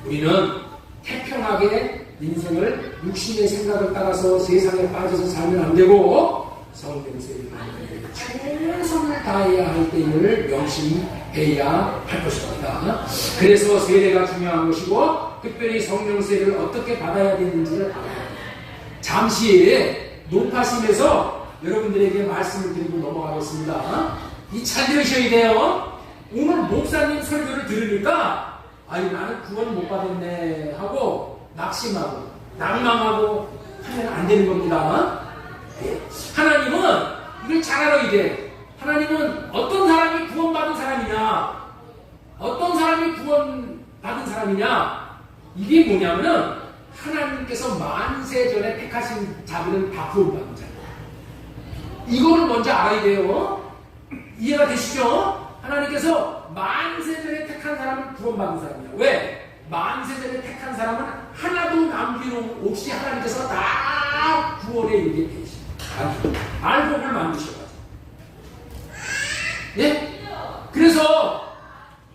우리는 태평하게 인생을 육신의 생각을 따라서 세상에 빠져서 살면 안 되고 성령 세례를 최선을 다해야 할 때를 명심해야 할 것입니다. 그래서 세례가 중요한 것이고 특별히 성령 세례를 어떻게 받아야 되는지를 알아야 합니다. 잠시 높아심에서 여러분들에게 말씀을 드리고 넘어가겠습니다. 이 잘 들으셔야 돼요. 오늘 목사님 설교를 들으니까 아니 나는 구원 못 받았네 하고 낙심하고 낭망하고 하면 안 되는 겁니다. 하나님은 이걸 잘 알아야 돼. 하나님은 어떤 사람이 구원받은 사람이냐, 어떤 사람이 구원받은 사람이냐, 이게 뭐냐면은 하나님께서 만세전에 택하신 자들은 다 구원받은 자예요. 이거를 먼저 알아야 돼요. 이해가 되시죠? 하나님께서 만세전에 택한 사람은 구원받은 사람이야. 왜? 만세전에 택한 사람은 하나도 남김 없이 하나님께서 다 구원에 이르게 돼 있습니다. 알복을 만드셔가지고. 예? 그래서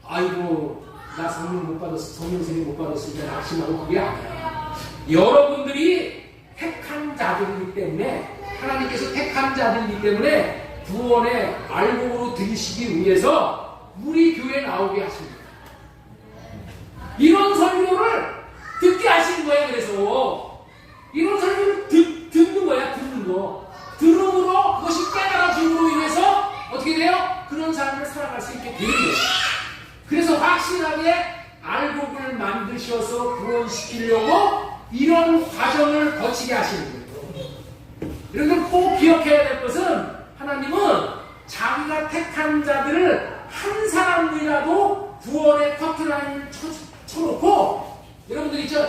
아이고 나 성령 못 받았어, 성령 세례 못 받았으니까 낙심하고 그게 아니야. 여러분들이 택한 자들이기 때문에, 하나님께서 택한 자들이기 때문에 구원의 알복으로 들으시기 위해서 우리 교회에 나오게 하십니다. 이런 설교를 듣게 하시는 거예요. 그래서 이런 설교를 듣는 거야. 듣는 거. 확실하게 알곡을 만드셔서 구원시키려고 이런 과정을 거치게 하시는 거예요. 여러분들 꼭 기억해야 될 것은 하나님은 자기가 택한 자들을 한 사람이라도 구원의 커트라인을 쳐놓고 여러분들 있죠?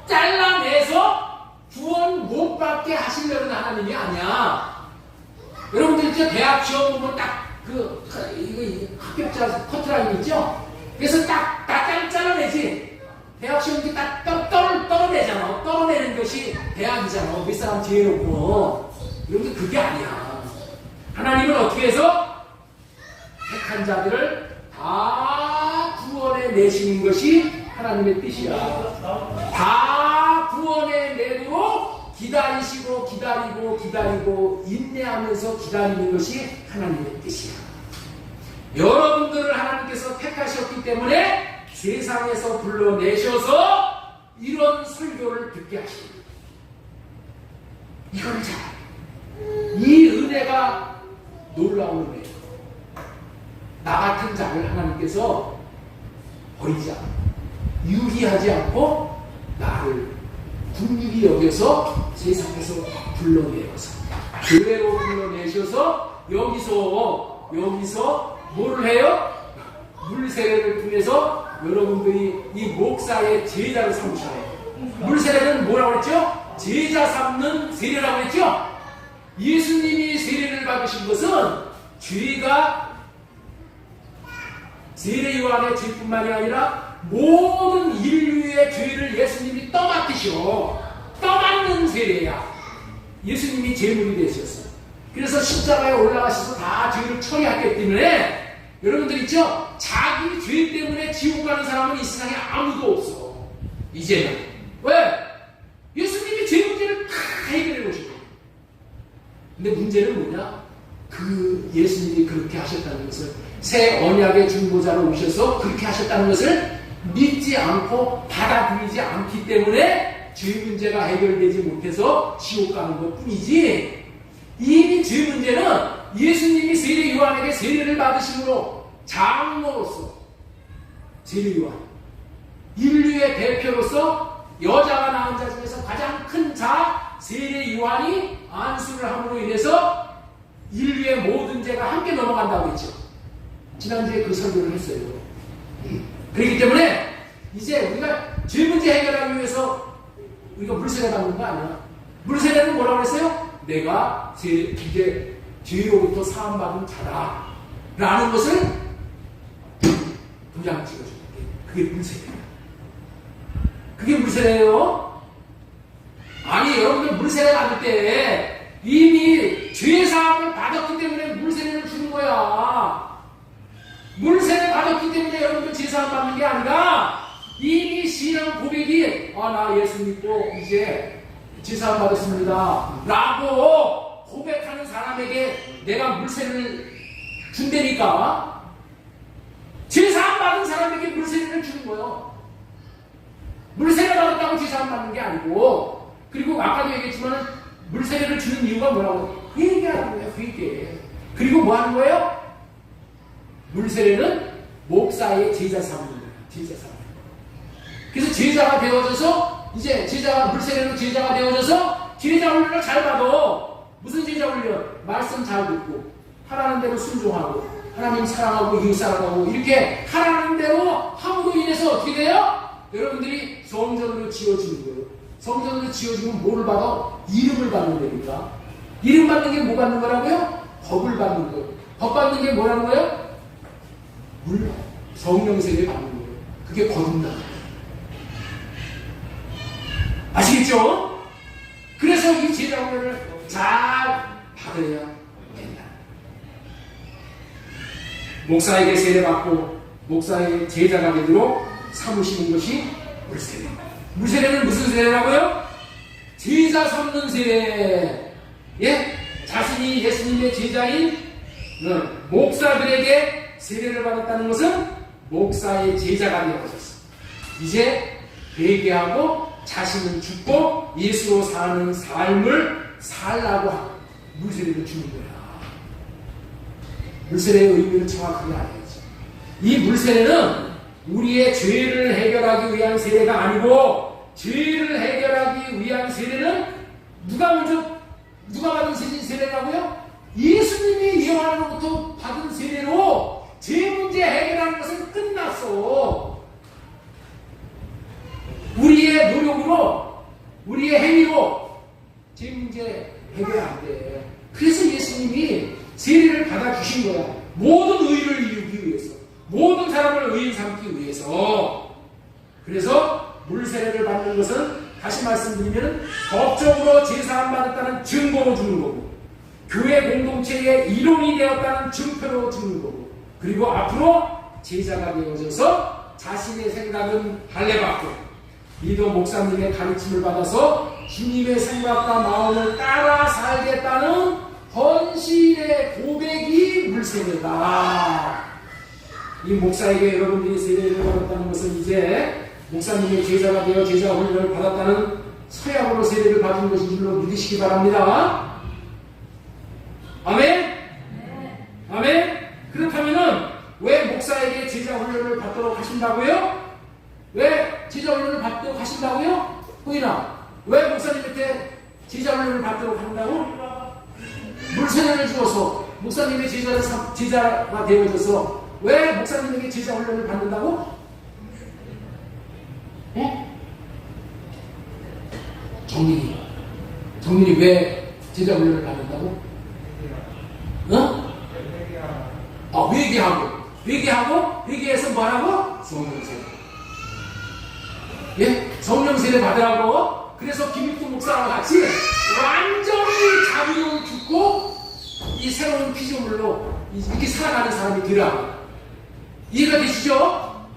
잘라내서 구원 못 받게 하시려는 하나님이 아니야. 여러분들 있죠? 대학 시험 보면 딱 이거 합격자 커트라인 있죠? 그래서 딱 잘라내지. 대학 시험 때 딱 떨어내잖아. 떨어내는 것이 대학이잖아. 윗사람 뒤에 놓고. 여러분들 그게 아니야. 하나님은 어떻게 해서 택한 자들을 다 구원해 내시는 것이 하나님의 뜻이야. 다 구원해 내도록 기다리고 인내하면서 기다리는 것이 하나님의 뜻이야. 여러분들을 하나님께서 택하셨기 때문에 세상에서 불러내셔서 이런 설교를 듣게 하십니다. 이걸 잘, 이 은혜가 놀라운 은혜예요. 나 같은 자를 하나님께서 버리지 않고 유리하지 않고 나를 긍휼히 여겨서 세상에서 불러내어서 교회로 불러내셔서 여기서 뭐를 해요? 물세례를 통해서 여러분들이 이 목사의 제자를 삼으셔야 해요. 물세례는 뭐라고 했죠? 제자 삼는 세례라고 했죠? 예수님이 세례를 받으신 것은 죄가 세례 요한의 죄뿐만이 아니라 모든 인류의 죄를 예수님이 떠맡는 세례야. 예수님이 제물이 되셨어요. 그래서 십자가에 올라가셔서 다 죄를 처리했기 때문에 여러분들 있죠? 자기 죄 때문에 지옥 가는 사람은 이 세상에 아무도 없어. 이제는. 왜? 예수님이 죄 문제를 다 해결해 오신 거예요. 근데 문제는 뭐냐? 그 예수님이 그렇게 하셨다는 것을, 새 언약의 중보자로 오셔서 그렇게 하셨다는 것을 믿지 않고 받아들이지 않기 때문에 죄 문제가 해결되지 못해서 지옥 가는 것 뿐이지, 이미 죄 문제는 예수님이 세례 요한에게 세례를 받으심으로 장로로서, 세례 요한 인류의 대표로서 여자가 낳은 자 중에서 가장 큰 자 세례 요한이 안수를 함으로 인해서 인류의 모든 죄가 함께 넘어간다고 했죠. 지난주에 그 설교를 했어요. 그렇기 때문에 이제 우리가 죄 문제 해결하기 위해서 우리가 물세례 받는 거 아니야. 물세례는 뭐라고 했어요? 내가 이제 죄로부터 사함받은 자다 라는 것을 도장 찍어주는 게 그게 물세례예요. 그게 물세례예요. 아니 여러분들 물세례 받을 때 이미 죄사함을 받았기 때문에 물세례를 주는 거야. 물세례 받았기 때문에 여러분들 죄사함 받는 게 아니라 이미 신앙 고백이 나 예수 믿고 이제 죄사함 받았습니다 라고 고백하는 사람에게 내가 물세례를 준다니까, 죄사함 받은 사람에게 물세례를 주는 거예요. 물세례 받았다고 죄사함 받는 게 아니고, 그리고 아까도 얘기했지만 물세례를 주는 이유가 뭐라고? 회개하는 거예요. 회개. 그리고 뭐 하는 거예요? 물세례는 목사의 제자 삼는 거예요. 제자 삼는 거예요. 그래서 제자가 되어져서 이제 물세례로 제자가 되어져서 제자 훈련을 잘 받아. 무슨 제자 훈련? 말씀 잘 듣고 하라는 대로 순종하고 하나님 사랑하고 이웃 사랑하고 이렇게 하라는 대로 함으로 인해서 어떻게 돼요? 여러분들이 성전으로 지어지는 거예요. 성전으로 지어지면 뭐를 받아? 이름을 받는 거니까. 이름 받는 게 뭐 받는 거라고요? 법을 받는 거예요. 법 받는 게 뭐라는 거예요? 성령 세례 받는 거예요. 그게 거듭나는 거예요. 아시겠죠? 그래서 이 제자 훈련을 잘 받아야 된다. 목사에게 세례받고 목사의 제자가 되도록 삼으시는 것이 물세례. 물세례는 무슨 세례라고요? 제자 삼는 세례. 예? 자신이 예수님의 제자인 목사들에게 세례를 받았다는 것은 목사의 제자가 되어졌어. 이제 회개하고 자신은 죽고 예수로 사는 삶을 살라고 물세례를 주는 거야. 물세례의 의미를 정확하게 알아야지. 이 물세례는 우리의 죄를 해결하기 위한 세례가 아니고, 죄를 해결하기 위한 세례는 누가 받은 세례라고요? 예수님이 예수로부터 받은 세례로 죄 문제 해결하는 것은 끝났어. 우리의 노력으로, 우리의 행위로 죄 문제 해결 안 돼. 그래서 예수님이 세례를 받아주신 거야. 모든 의를 이루기 위해서, 모든 사람을 의인 삼기 위해서. 그래서 물세례를 받는 것은 다시 말씀드리면 법적으로 제사함 받았다는 증거로 주는 거고, 교회 공동체의 일원이 되었다는 증표로 주는 거고, 그리고 앞으로 제자가 되어져서 자신의 생각은 할례받고 리더 목사님의 가르침을 받아서 주님의 생각과 마음을 따라 살겠다는 헌신의 고백이 물세례다. 이 목사에게 여러분들이 세례를 받았다는 것은 이제 목사님의 제자가 되어 제자 훈련을 받았다는 서약으로 세례를 받은 것인 줄로 믿으시기 바랍니다. 아멘? 아멘? 그렇다면은 왜 목사에게 제자 훈련을 받도록 하신다고요? 왜 제자 훈련을 받도록 하신다고요? 호인아, 왜 목사님한테 제자 훈련을 받도록 한다고? 물세례를 주어서 목사님의 제자가 되어져서 왜 목사님에게 제자 훈련을 받는다고? 정민이 왜 제자 훈련을 받는다고? 회개해서 뭐하라고? 성령세례. 예? 성령세례 받으라고. 그래서 김익두 목사와 같이 완전히 자비를 죽고 이 새로운 피조물로 이렇게 살아가는 사람이 되라고. 이해가 되시죠?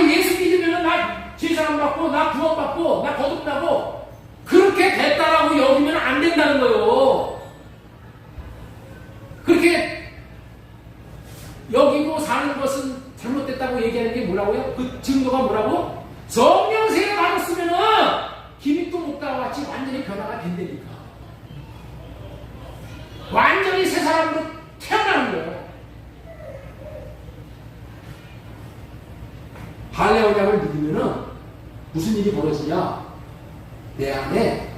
예수 믿으면 나 제사 안 받고, 나 구원 받고, 나 거듭나고, 그렇게 됐다라고 여기면 안 된다는 거예요. 그렇게 여기고 사는 것은 잘못됐다고 얘기하는 게 뭐라고요? 그 증거가 뭐라고? 성령세례 받았으면은 김익두 목사와 같이 완전히 변화가 된다니까. 완전히 새 사람으로 태어나는 거예요. 할례 언약을 믿으면은 무슨 일이 벌어지냐? 내 안에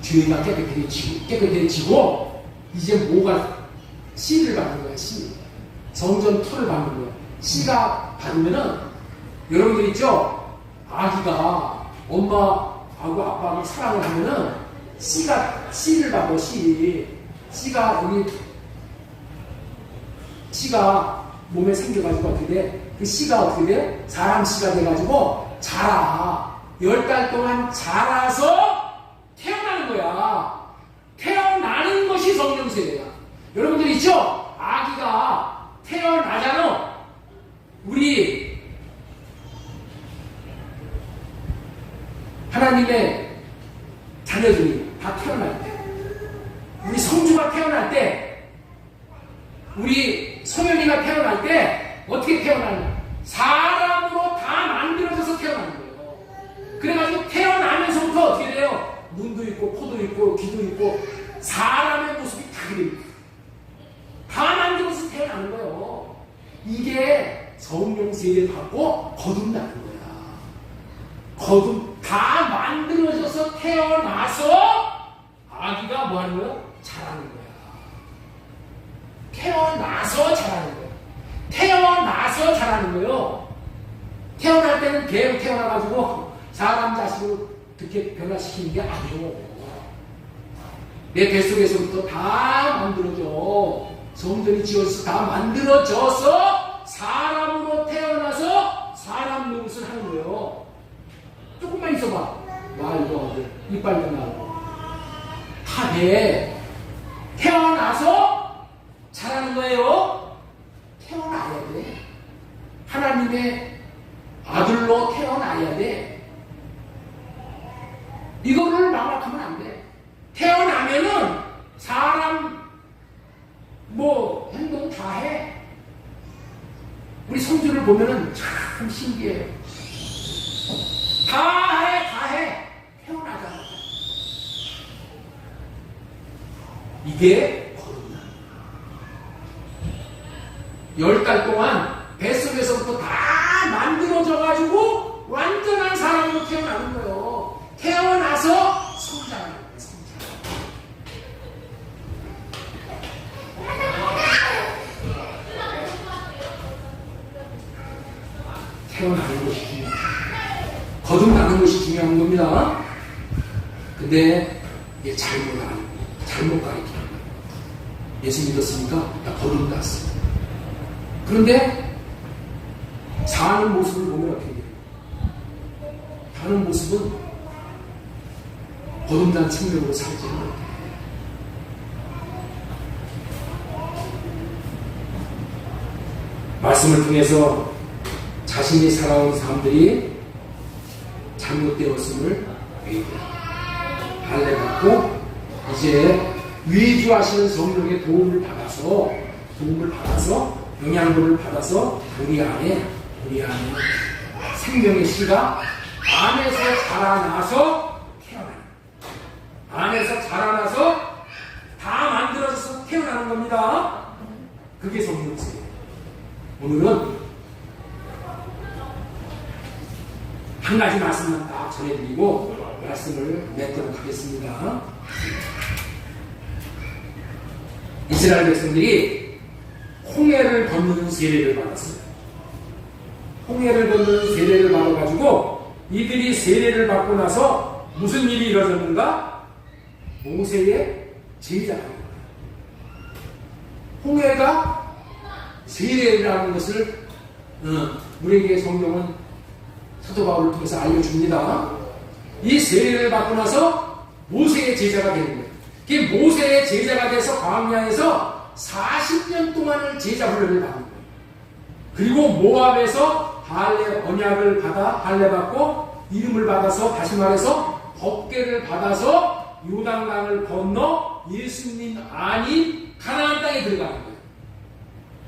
죄가 깨끗해지고 이제 뭐가 씨를 받는 거야. 씨. 성전 토를 받는 거야. 씨가 받으면은 여러분들 있죠? 아기가 엄마하고 아빠하고 사랑을 하면은 씨를 받고 씨가 몸에 생겨가지고 어떻게 돼? 그 씨가 어떻게 돼? 사람 씨가 돼가지고 자라. 10달 동안 자라서 태어나는 거야. 태어나는 것이 성령세례야. 여러분들 있죠? 아기가 태어나잖아. 우리 하나님의 자녀들이 다 태어날 때, 우리 성주가 태어날 때, 우리 소연이가 태어날 때 어떻게 태어나냐? 사람으로 다 만들어져서 태어나는 거예요. 그래가지고 태어나면서부터 어떻게 돼요? 눈도 있고 코도 있고 귀도 있고 사람의 모습이 다 그래요. 다 만들어서 태어나는 거예요. 이게 성령 세례 받고 거듭나는 거야. 다 만들어져서 태어나서 아기가 뭐 하는 거야? 자라는 거야. 태어나서 자라는 거야. 태어나서 자라는 거예요. 태어날 때는 개로 태어나가지고 사람 자식으로 그렇게 변화시키는 게 아니에요. 내 뱃속에서부터 다 만들어져. 성전이 지어져서 다 만들어져서 사람으로 태어나서 사람 노릇을 하는 거예요. 조금만 있어봐. 야, 이거 이빨도 나오고. 다 돼. 태어나서 자라는 거예요. 태어나야 돼. 하나님의 아들로 태어나야 돼. 이거를 망각하면 안 돼. 태어나면은 사람 행동 다 해. 우리 성주를 보면은 참 신기해요. 다 해. 태어나잖아. 이게 거듭나. 10달 동안 뱃속에서부터 다 만들어져 태어나는 거예요. 태어나서 성장하는 거예요. 성장. 태어나는 것이 중요해요. 거듭나는 것이 중요한 겁니다. 근데 이게 잘못 가르치는 거예요. 예수 믿었으니까 나 거듭났어. 그런데 사는 모습을 보면 어떻게 돼요? 사는 모습은 거듭난 생명으로 살지는 못해요. 말씀을 통해서 자신이 살아온 삶들이 잘못되었음을 할례받고 이제 위주하시는 성령의 도움을 받아서 영양분을 받아서 우리 안에 생명의 씨가 안에서 자라나서 태어나는, 안에서 자라나서 다 만들어져서 태어나는 겁니다. 그게 성령이에요. 오늘은 한 가지 말씀만 딱 전해드리고 말씀을 맺도록 하겠습니다. 이스라엘 백성들이 홍해를 건너는 세례를 받았어요. 홍해를 건너는 세례를 받아가지고 이들이 세례를 받고 나서 무슨 일이 이루어졌는가? 모세의 제자가 된 거예요. 홍해가 세례라는 것을 우리에게 성경은 사도 바울을 통해서 알려줍니다. 이 세례를 받고 나서 모세의 제자가 되는 거예요. 그게 모세의 제자가 돼서 광야에서 40년 동안을 제자 훈련을 받는 거예요. 그리고 모압에서 언약을 받아 할례받고 이름을 받아서 다시 말해서 법궤를 받아서 요단강을 건너 예수님 아닌 가나안 땅에 들어가는 거예요.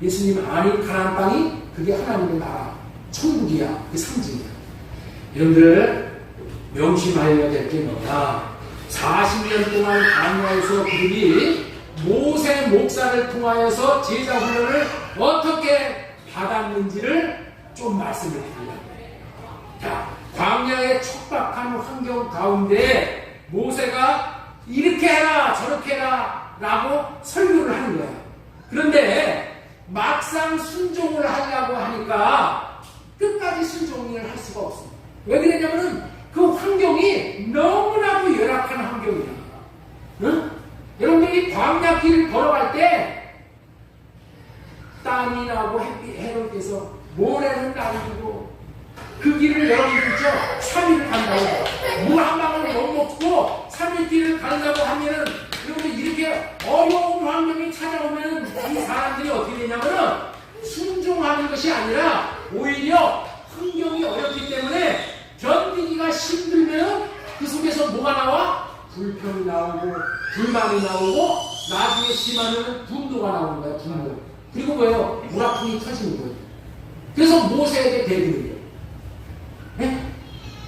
예수님 아닌 가나안 땅이 그게 하나님의 나라, 천국이야. 그게 상징이야. 여러분들 명심하여야 될 게 뭐냐? 40년 동안 광야에서 그들이 모세 목사를 통하여서 제자 훈련을 어떻게 받았는지를 좀 말씀을 드리려고 해요. 자, 광야의 척박한 환경 가운데 모세가 이렇게 해라 저렇게 해라 라고 설교를 하는 거야. 그런데 막상 순종을 하려고 하니까 끝까지 순종을 할 수가 없습니다. 왜 그러냐면은 그 환경이 너무나도 열악한 환경이야. 응? 여러분들이 광야 길을 걸어갈 때 땀이 나고 해로께서 모래는 나르고 그 길을 여러분들 있죠? 3일을 간다고 물 한 방울 못 먹고 3일 길을 간다고 하면은 여러분들 이렇게 어려운 환경이 찾아오면 이 사람들이 어떻게 되냐면은 순종하는 것이 아니라 오히려 환경이 어렵기 때문에 견디기가 힘들면 그 속에서 뭐가 나와? 불평이 나오고 불만이 나오고 나중에 심하면 분노가 나오는 거야. 분노. 그리고 뭐예요? 불아픔이 터지는 거예요. 그래서 모세에게 대드는 거예요. 네?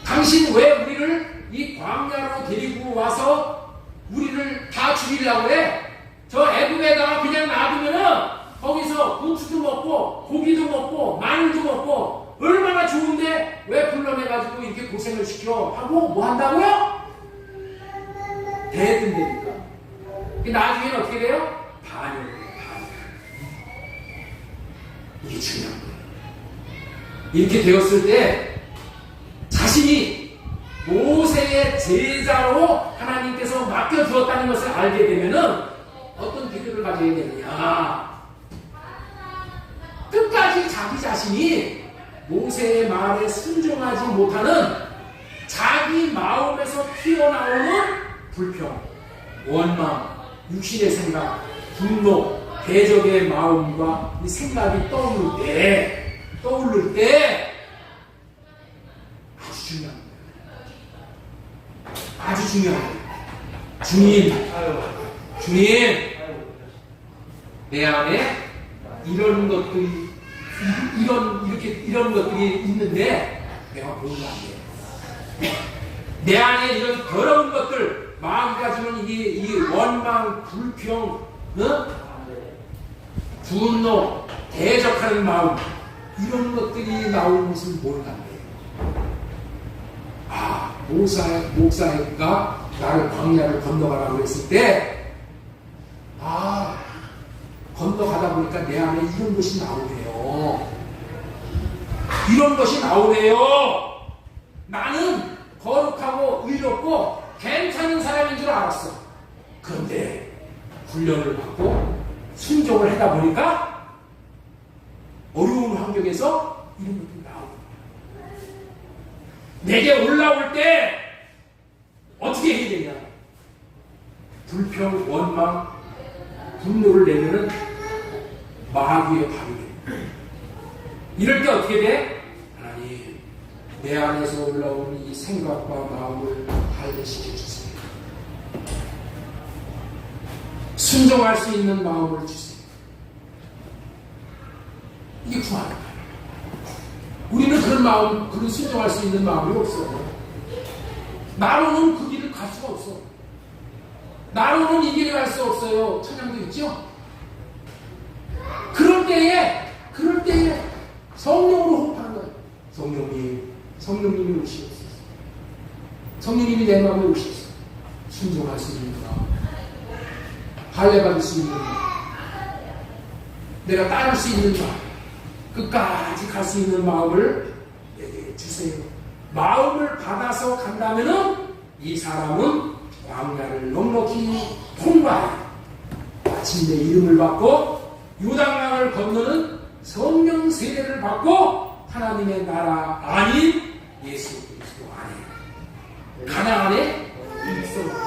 당신 왜 우리를 이 광야로 데리고 와서 우리를 다 죽이려고 해? 저 애굽에다가 그냥 놔두면은 거기서 고추도 먹고 고기도 먹고 마늘도 먹고 얼마나 좋은데 왜 불러내가지고 이렇게 고생을 시켜 하고 뭐 한다고요? 대든다니까. 나중에는 어떻게 돼요? 반역이에요. 이게 중요한 거예요. 이렇게 되었을 때 자신이 모세의 제자로 하나님께서 맡겨주었다는 것을 알게 되면은 어떤 기도를 가져야 되느냐? 끝까지 자기 자신이 모세의 말에 순종하지 못하는 자기 마음에서 튀어나오는 불평, 원망, 육신의 생각, 분노, 대적의 마음과 이 생각이 떠오를 때 아주 중요한 거예요. 아주 중요한 거예요. 주님, 내 안에 이런 것들이 이런 것들이 있는데 내가 보면 안 돼. 내 안에 이런 더러운 것들, 마음가짐은 이 원망, 불평, 분노, 대적하는 마음, 이런 것들이 나오는 것을 모른단 말이에요. 목사가 나를 광야를 건너가라고 했을 때, 건너가다 보니까 내 안에 이런 것이 나오네요. 이런 것이 나오네요. 나는 거룩하고 의롭고 괜찮은 사람인 줄 알았어. 그런데 훈련을 받고 순종을 하다 보니까 어려운 환경에서 이런 것들이 나오고, 내게 올라올 때 어떻게 해야 되냐? 불평, 원망, 분노를 내면은 마귀의 밥이 돼. 이럴 때 어떻게 돼? 하나님, 내 안에서 올라오는 이 생각과 마음을 할례시켜 주세요. 순종할 수 있는 마음을 주세요. 이게 구하는 거예요. 우리는 그런 마음, 그런 순종할 수 있는 마음이 없어요. 나로는 그 길을 갈 수가 없어. 나로는 이 길을 갈 수 없어요. 찬양도 있죠? 그럴 때에 성령으로 호흡하는 거예요. 성령님이 오시옵소서. 성령님이 내 마음에 오시옵소서. 순종할 수 있는 마음, 할례 받을 수 있는 마음, 내가 따를 수 있는 마음, 끝까지 갈 수 있는 마음을 내게 주세요. 마음을 받아서 간다면은 이 사람은 광야를 넉넉히 통과해 마침내 이름을 받고 요단강을 건너는 성령 세례를 받고 하나님의 나라 아닌 예수 그리스도 안에, 가나안에 입성합니다.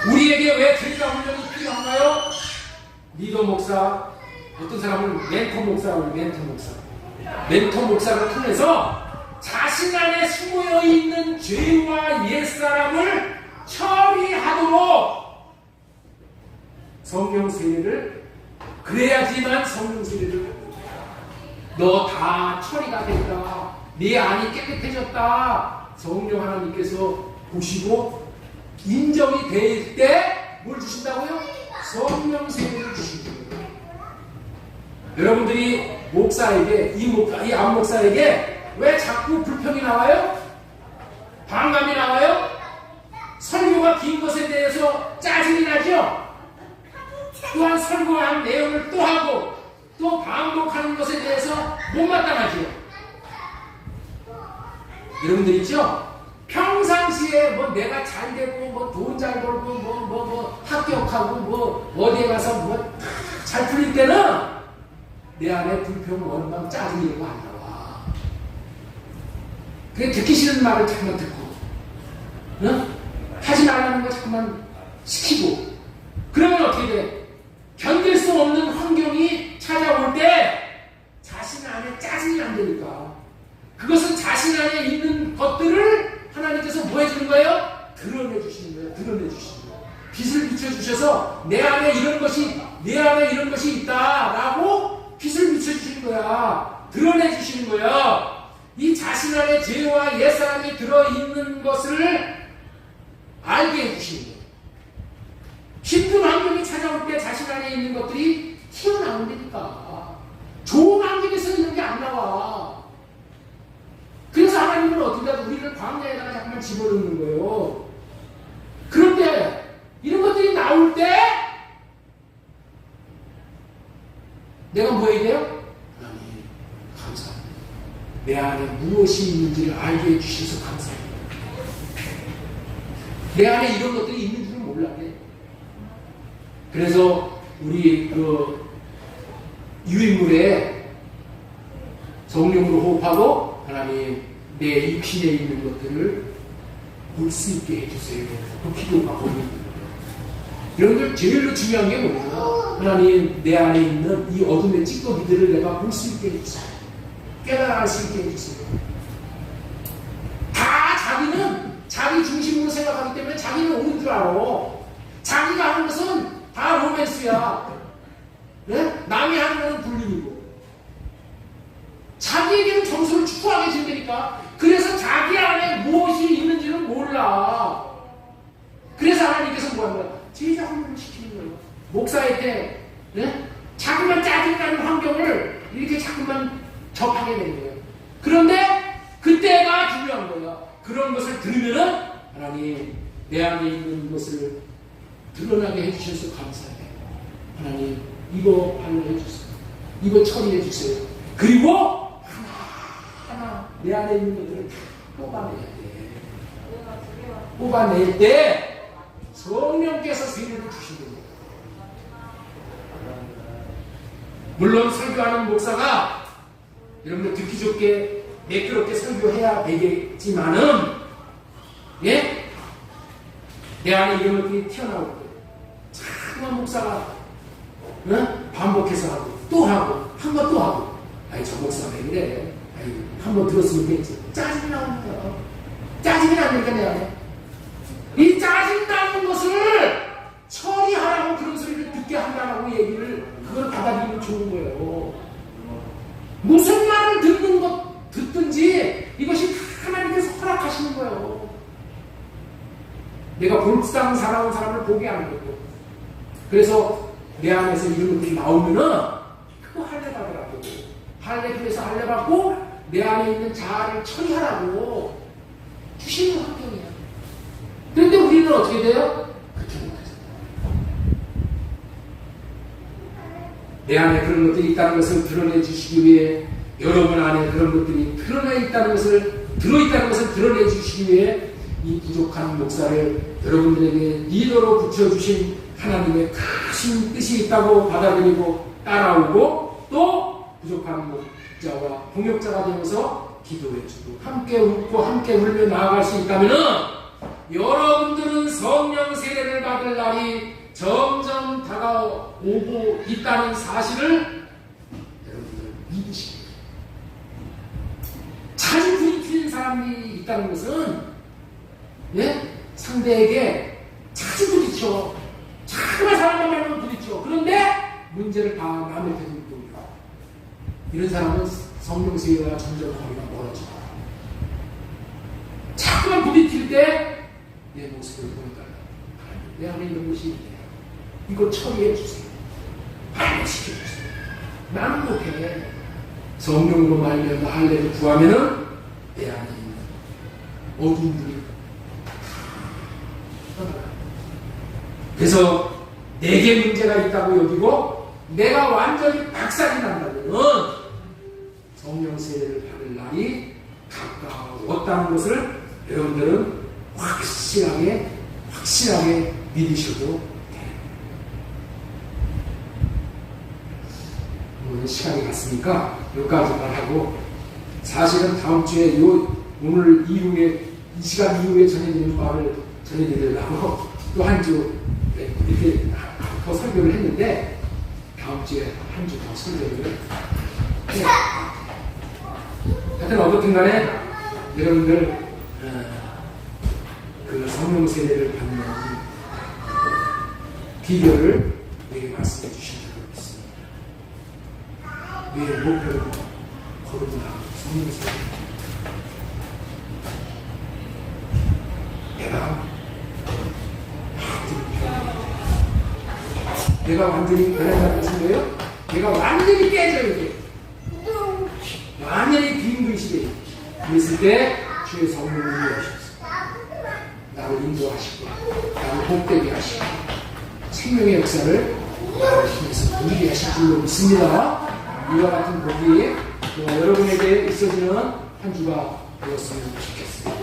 우리에게 왜 제자 훈련이 필요한가요? 리더 목사, 어떤 사람은 멘토 목사를 통해서 자신 안에 숨어 있는 죄와 옛사람을 처리하도록 성령 세례를, 그래야지만 성령 세례를 받는다. 너 다 처리가 됐다. 네 안이 깨끗해졌다. 성령 하나님께서 보시고 인정이 될 때 뭘 주신다고요? 성령 세례를 주신다고요. 여러분들이 목사에게, 이 암 목사에게 왜 자꾸 불평이 나와요? 반감이 나와요? 설교가 긴 것에 대해서 짜증이 나죠? 또한 설교한 내용을 또 하고 또 반복하는 것에 대해서 못마땅하죠. 여러분들 있죠? 평상시에 뭐 내가 잘 되고 뭐 돈 잘 벌고 뭐 합격하고 뭐 어디에 가서 뭐 잘 풀릴 때는 내 안에 불평, 원망, 짜증 이런 거 안 나와. 그게 듣기 싫은 말을 자꾸만 듣고, 응? 하지 말라는 거 자꾸만 시키고, 그러면 어떻게 돼? 견딜 수 없는 환경이 찾아올 때 자신 안에 짜증이 안 되니까, 그것은 자신 안에 있는 것들을 하나님께서 뭐 해주는 거예요? 드러내 주시는 거예요. 빛을 비춰주셔서 내 안에 이런 것이 있다라고 빛을 비춰주시는 거야. 드러내 주시는 거야. 이 자신 안에 죄와 옛사람이 들어있는 것을 알게 해주시는 거예요. 힘든 환경이 찾아올 때 자신 안에 있는 것들이 튀어나오는 거니까. 좋은 환경에서 이런 게 안 나와. 그래서 하나님은 어떻게 우리를 광야에다가 자꾸만 집어넣는 거예요. 그런데 이런 것들이 나올 때 내가 뭐 해야 돼요? 하나님 감사합니다. 내 안에 무엇이 있는지를 알게 해주셔서 감사합니다. 내 안에 이런 것들이 있는 줄은 몰랐네. 그래서 우리 유인물에 성령으로 호흡하고, 하나님 내 이 핀에 있는 것들을 볼 수 있게 해주세요. 그 기도가 거듭니다. 여러분들 제일로 중요한 게 뭐예요? 하나님 내 안에 있는 이 어둠의 찌꺼기들을 내가 볼 수 있게 해주세요. 깨달아 알 수 있게 해주세요. 다 자기는 자기 중심으로 생각하기 때문에 자기는 옳은 줄 알아. 자기가 하는 것은 다 로맨스야. 네? 남이 하는 것은 불륜이고. 자기에게는 점수를 추구하게 준다니까. 그래서 자기 안에 무엇이 있는지는 몰라. 그래서 하나님께서 뭐 하는 거야? 제자 훈련을 시키는 거예요. 목사에게, 네? 자꾸만 짜증나는 환경을 이렇게 자꾸만 접하게 되는 거예요. 그런데 그때가 그런 것을 들으면은 하나님 내 안에 있는 것을 드러나게 해주셔서 감사해요. 하나님 이거 반응해 주세요. 이거 처리해 주세요. 그리고 하나하나 내 안에 있는 것들을 다 뽑아내야 돼. 뽑아낼 때 성령께서 세례를 주시는 거예요. 물론 설교하는 목사가 여러분들 듣기 좋게 매끄럽게 설교해야 되겠지만은 예? 내 안에 이런 것들이 튀어나올 거예요. 자꾸만 목사가 반복해서 하고 또 하고 한 번 또 하고 아니 저 목사가 왜 그래? 아니 한 번 들었으면 됐지. 짜증이 나옵니다. 짜증이 나니까 내 안에 이 짜증 나는 것을 처리하라고 그런 소리를 듣게 한다라고 얘기를 그걸 받아들이면 좋은 거예요. 무슨 말을 듣든지 이것이 하나님께서 허락하시는 거예요. 내가 불쌍히 살아온 사람을 보게 하는 거고. 그래서 내 안에서 이런 것들이 나오면은 그거 할례 받으라고. 할례 필요해서 할례 받고 내 안에 있는 자아를 처리하라고 주시는 환경이야. 그런데 우리는 어떻게 돼요? 그렇게 못하죠. 내 안에 그런 것들이 있다는 것을 드러내 주시기 위해 여러분 안에 그런 것들이 들어있다는 것을 드러내 주시기 위해 이 부족한 목사를 여러분들에게 리더로 붙여주신 하나님의 크신 뜻이 있다고 받아들이고 따라오고 또 부족한 목자와 동역자가 되면서 기도해주고 함께 웃고 함께 울며 나아갈 수 있다면 여러분들은 성령 세례를 받을 날이 점점 다가오고 있다는 사실을 여러분들 믿으시기 자주 부딪히는 사람이 있다는 것은 예? 상대에게 자주 부딪혀. 자꾸만 사람만 말하면 부딪혀. 그런데 문제를 다 남의 편으로 돌려. 이런 사람은 성령 세례와 점점 거리가 멀어져. 자꾸만 부딪힐 때 내 모습을 보니까 내 안에 있는 것이 있네요. 이거 처리해 주세요. 발견시켜 주세요. 나는 못해. 성령으로 말미암아 할례를 구하면은 내 안에 있는 어둠들이 그래서 내게 문제가 있다고 여기고 내가 완전히 박살이 난다면 성령 세례를 받을 날이 가까웠다는 것을 여러분들은 확실하게 믿으셔도 돼요. 오늘 시간이 갔으니까 여기까지만 하고 사실은 다음 주에 오늘 이후에 이 시간 이후에 전해드리는 말을 전해드리려고 또 한 주 이렇게 더 설교를 했는데 다음 주에 한 주 더 설교를 해요. 하여튼 어떻든 간에 여러분들 그 성령 세례를 받는 비결을 우리에게 말씀해 주신 적이 있습니다. 우리의 목표를 거듭나 성령 세례 내가 완전히 변한다는 뜻인 거예요? 내가 완전히 깨져야 돼. 완전히 빈 글씨에 그랬을 때 주의 성령을 오셔서 나를 인도하시고 나를 복되게 하시고 생명의 역사를 나를 통해서 누리게 하실 줄로 믿습니다. 이와 같은 복이 여러분에게 있어지는 한 주가 되었으면 좋겠습니다.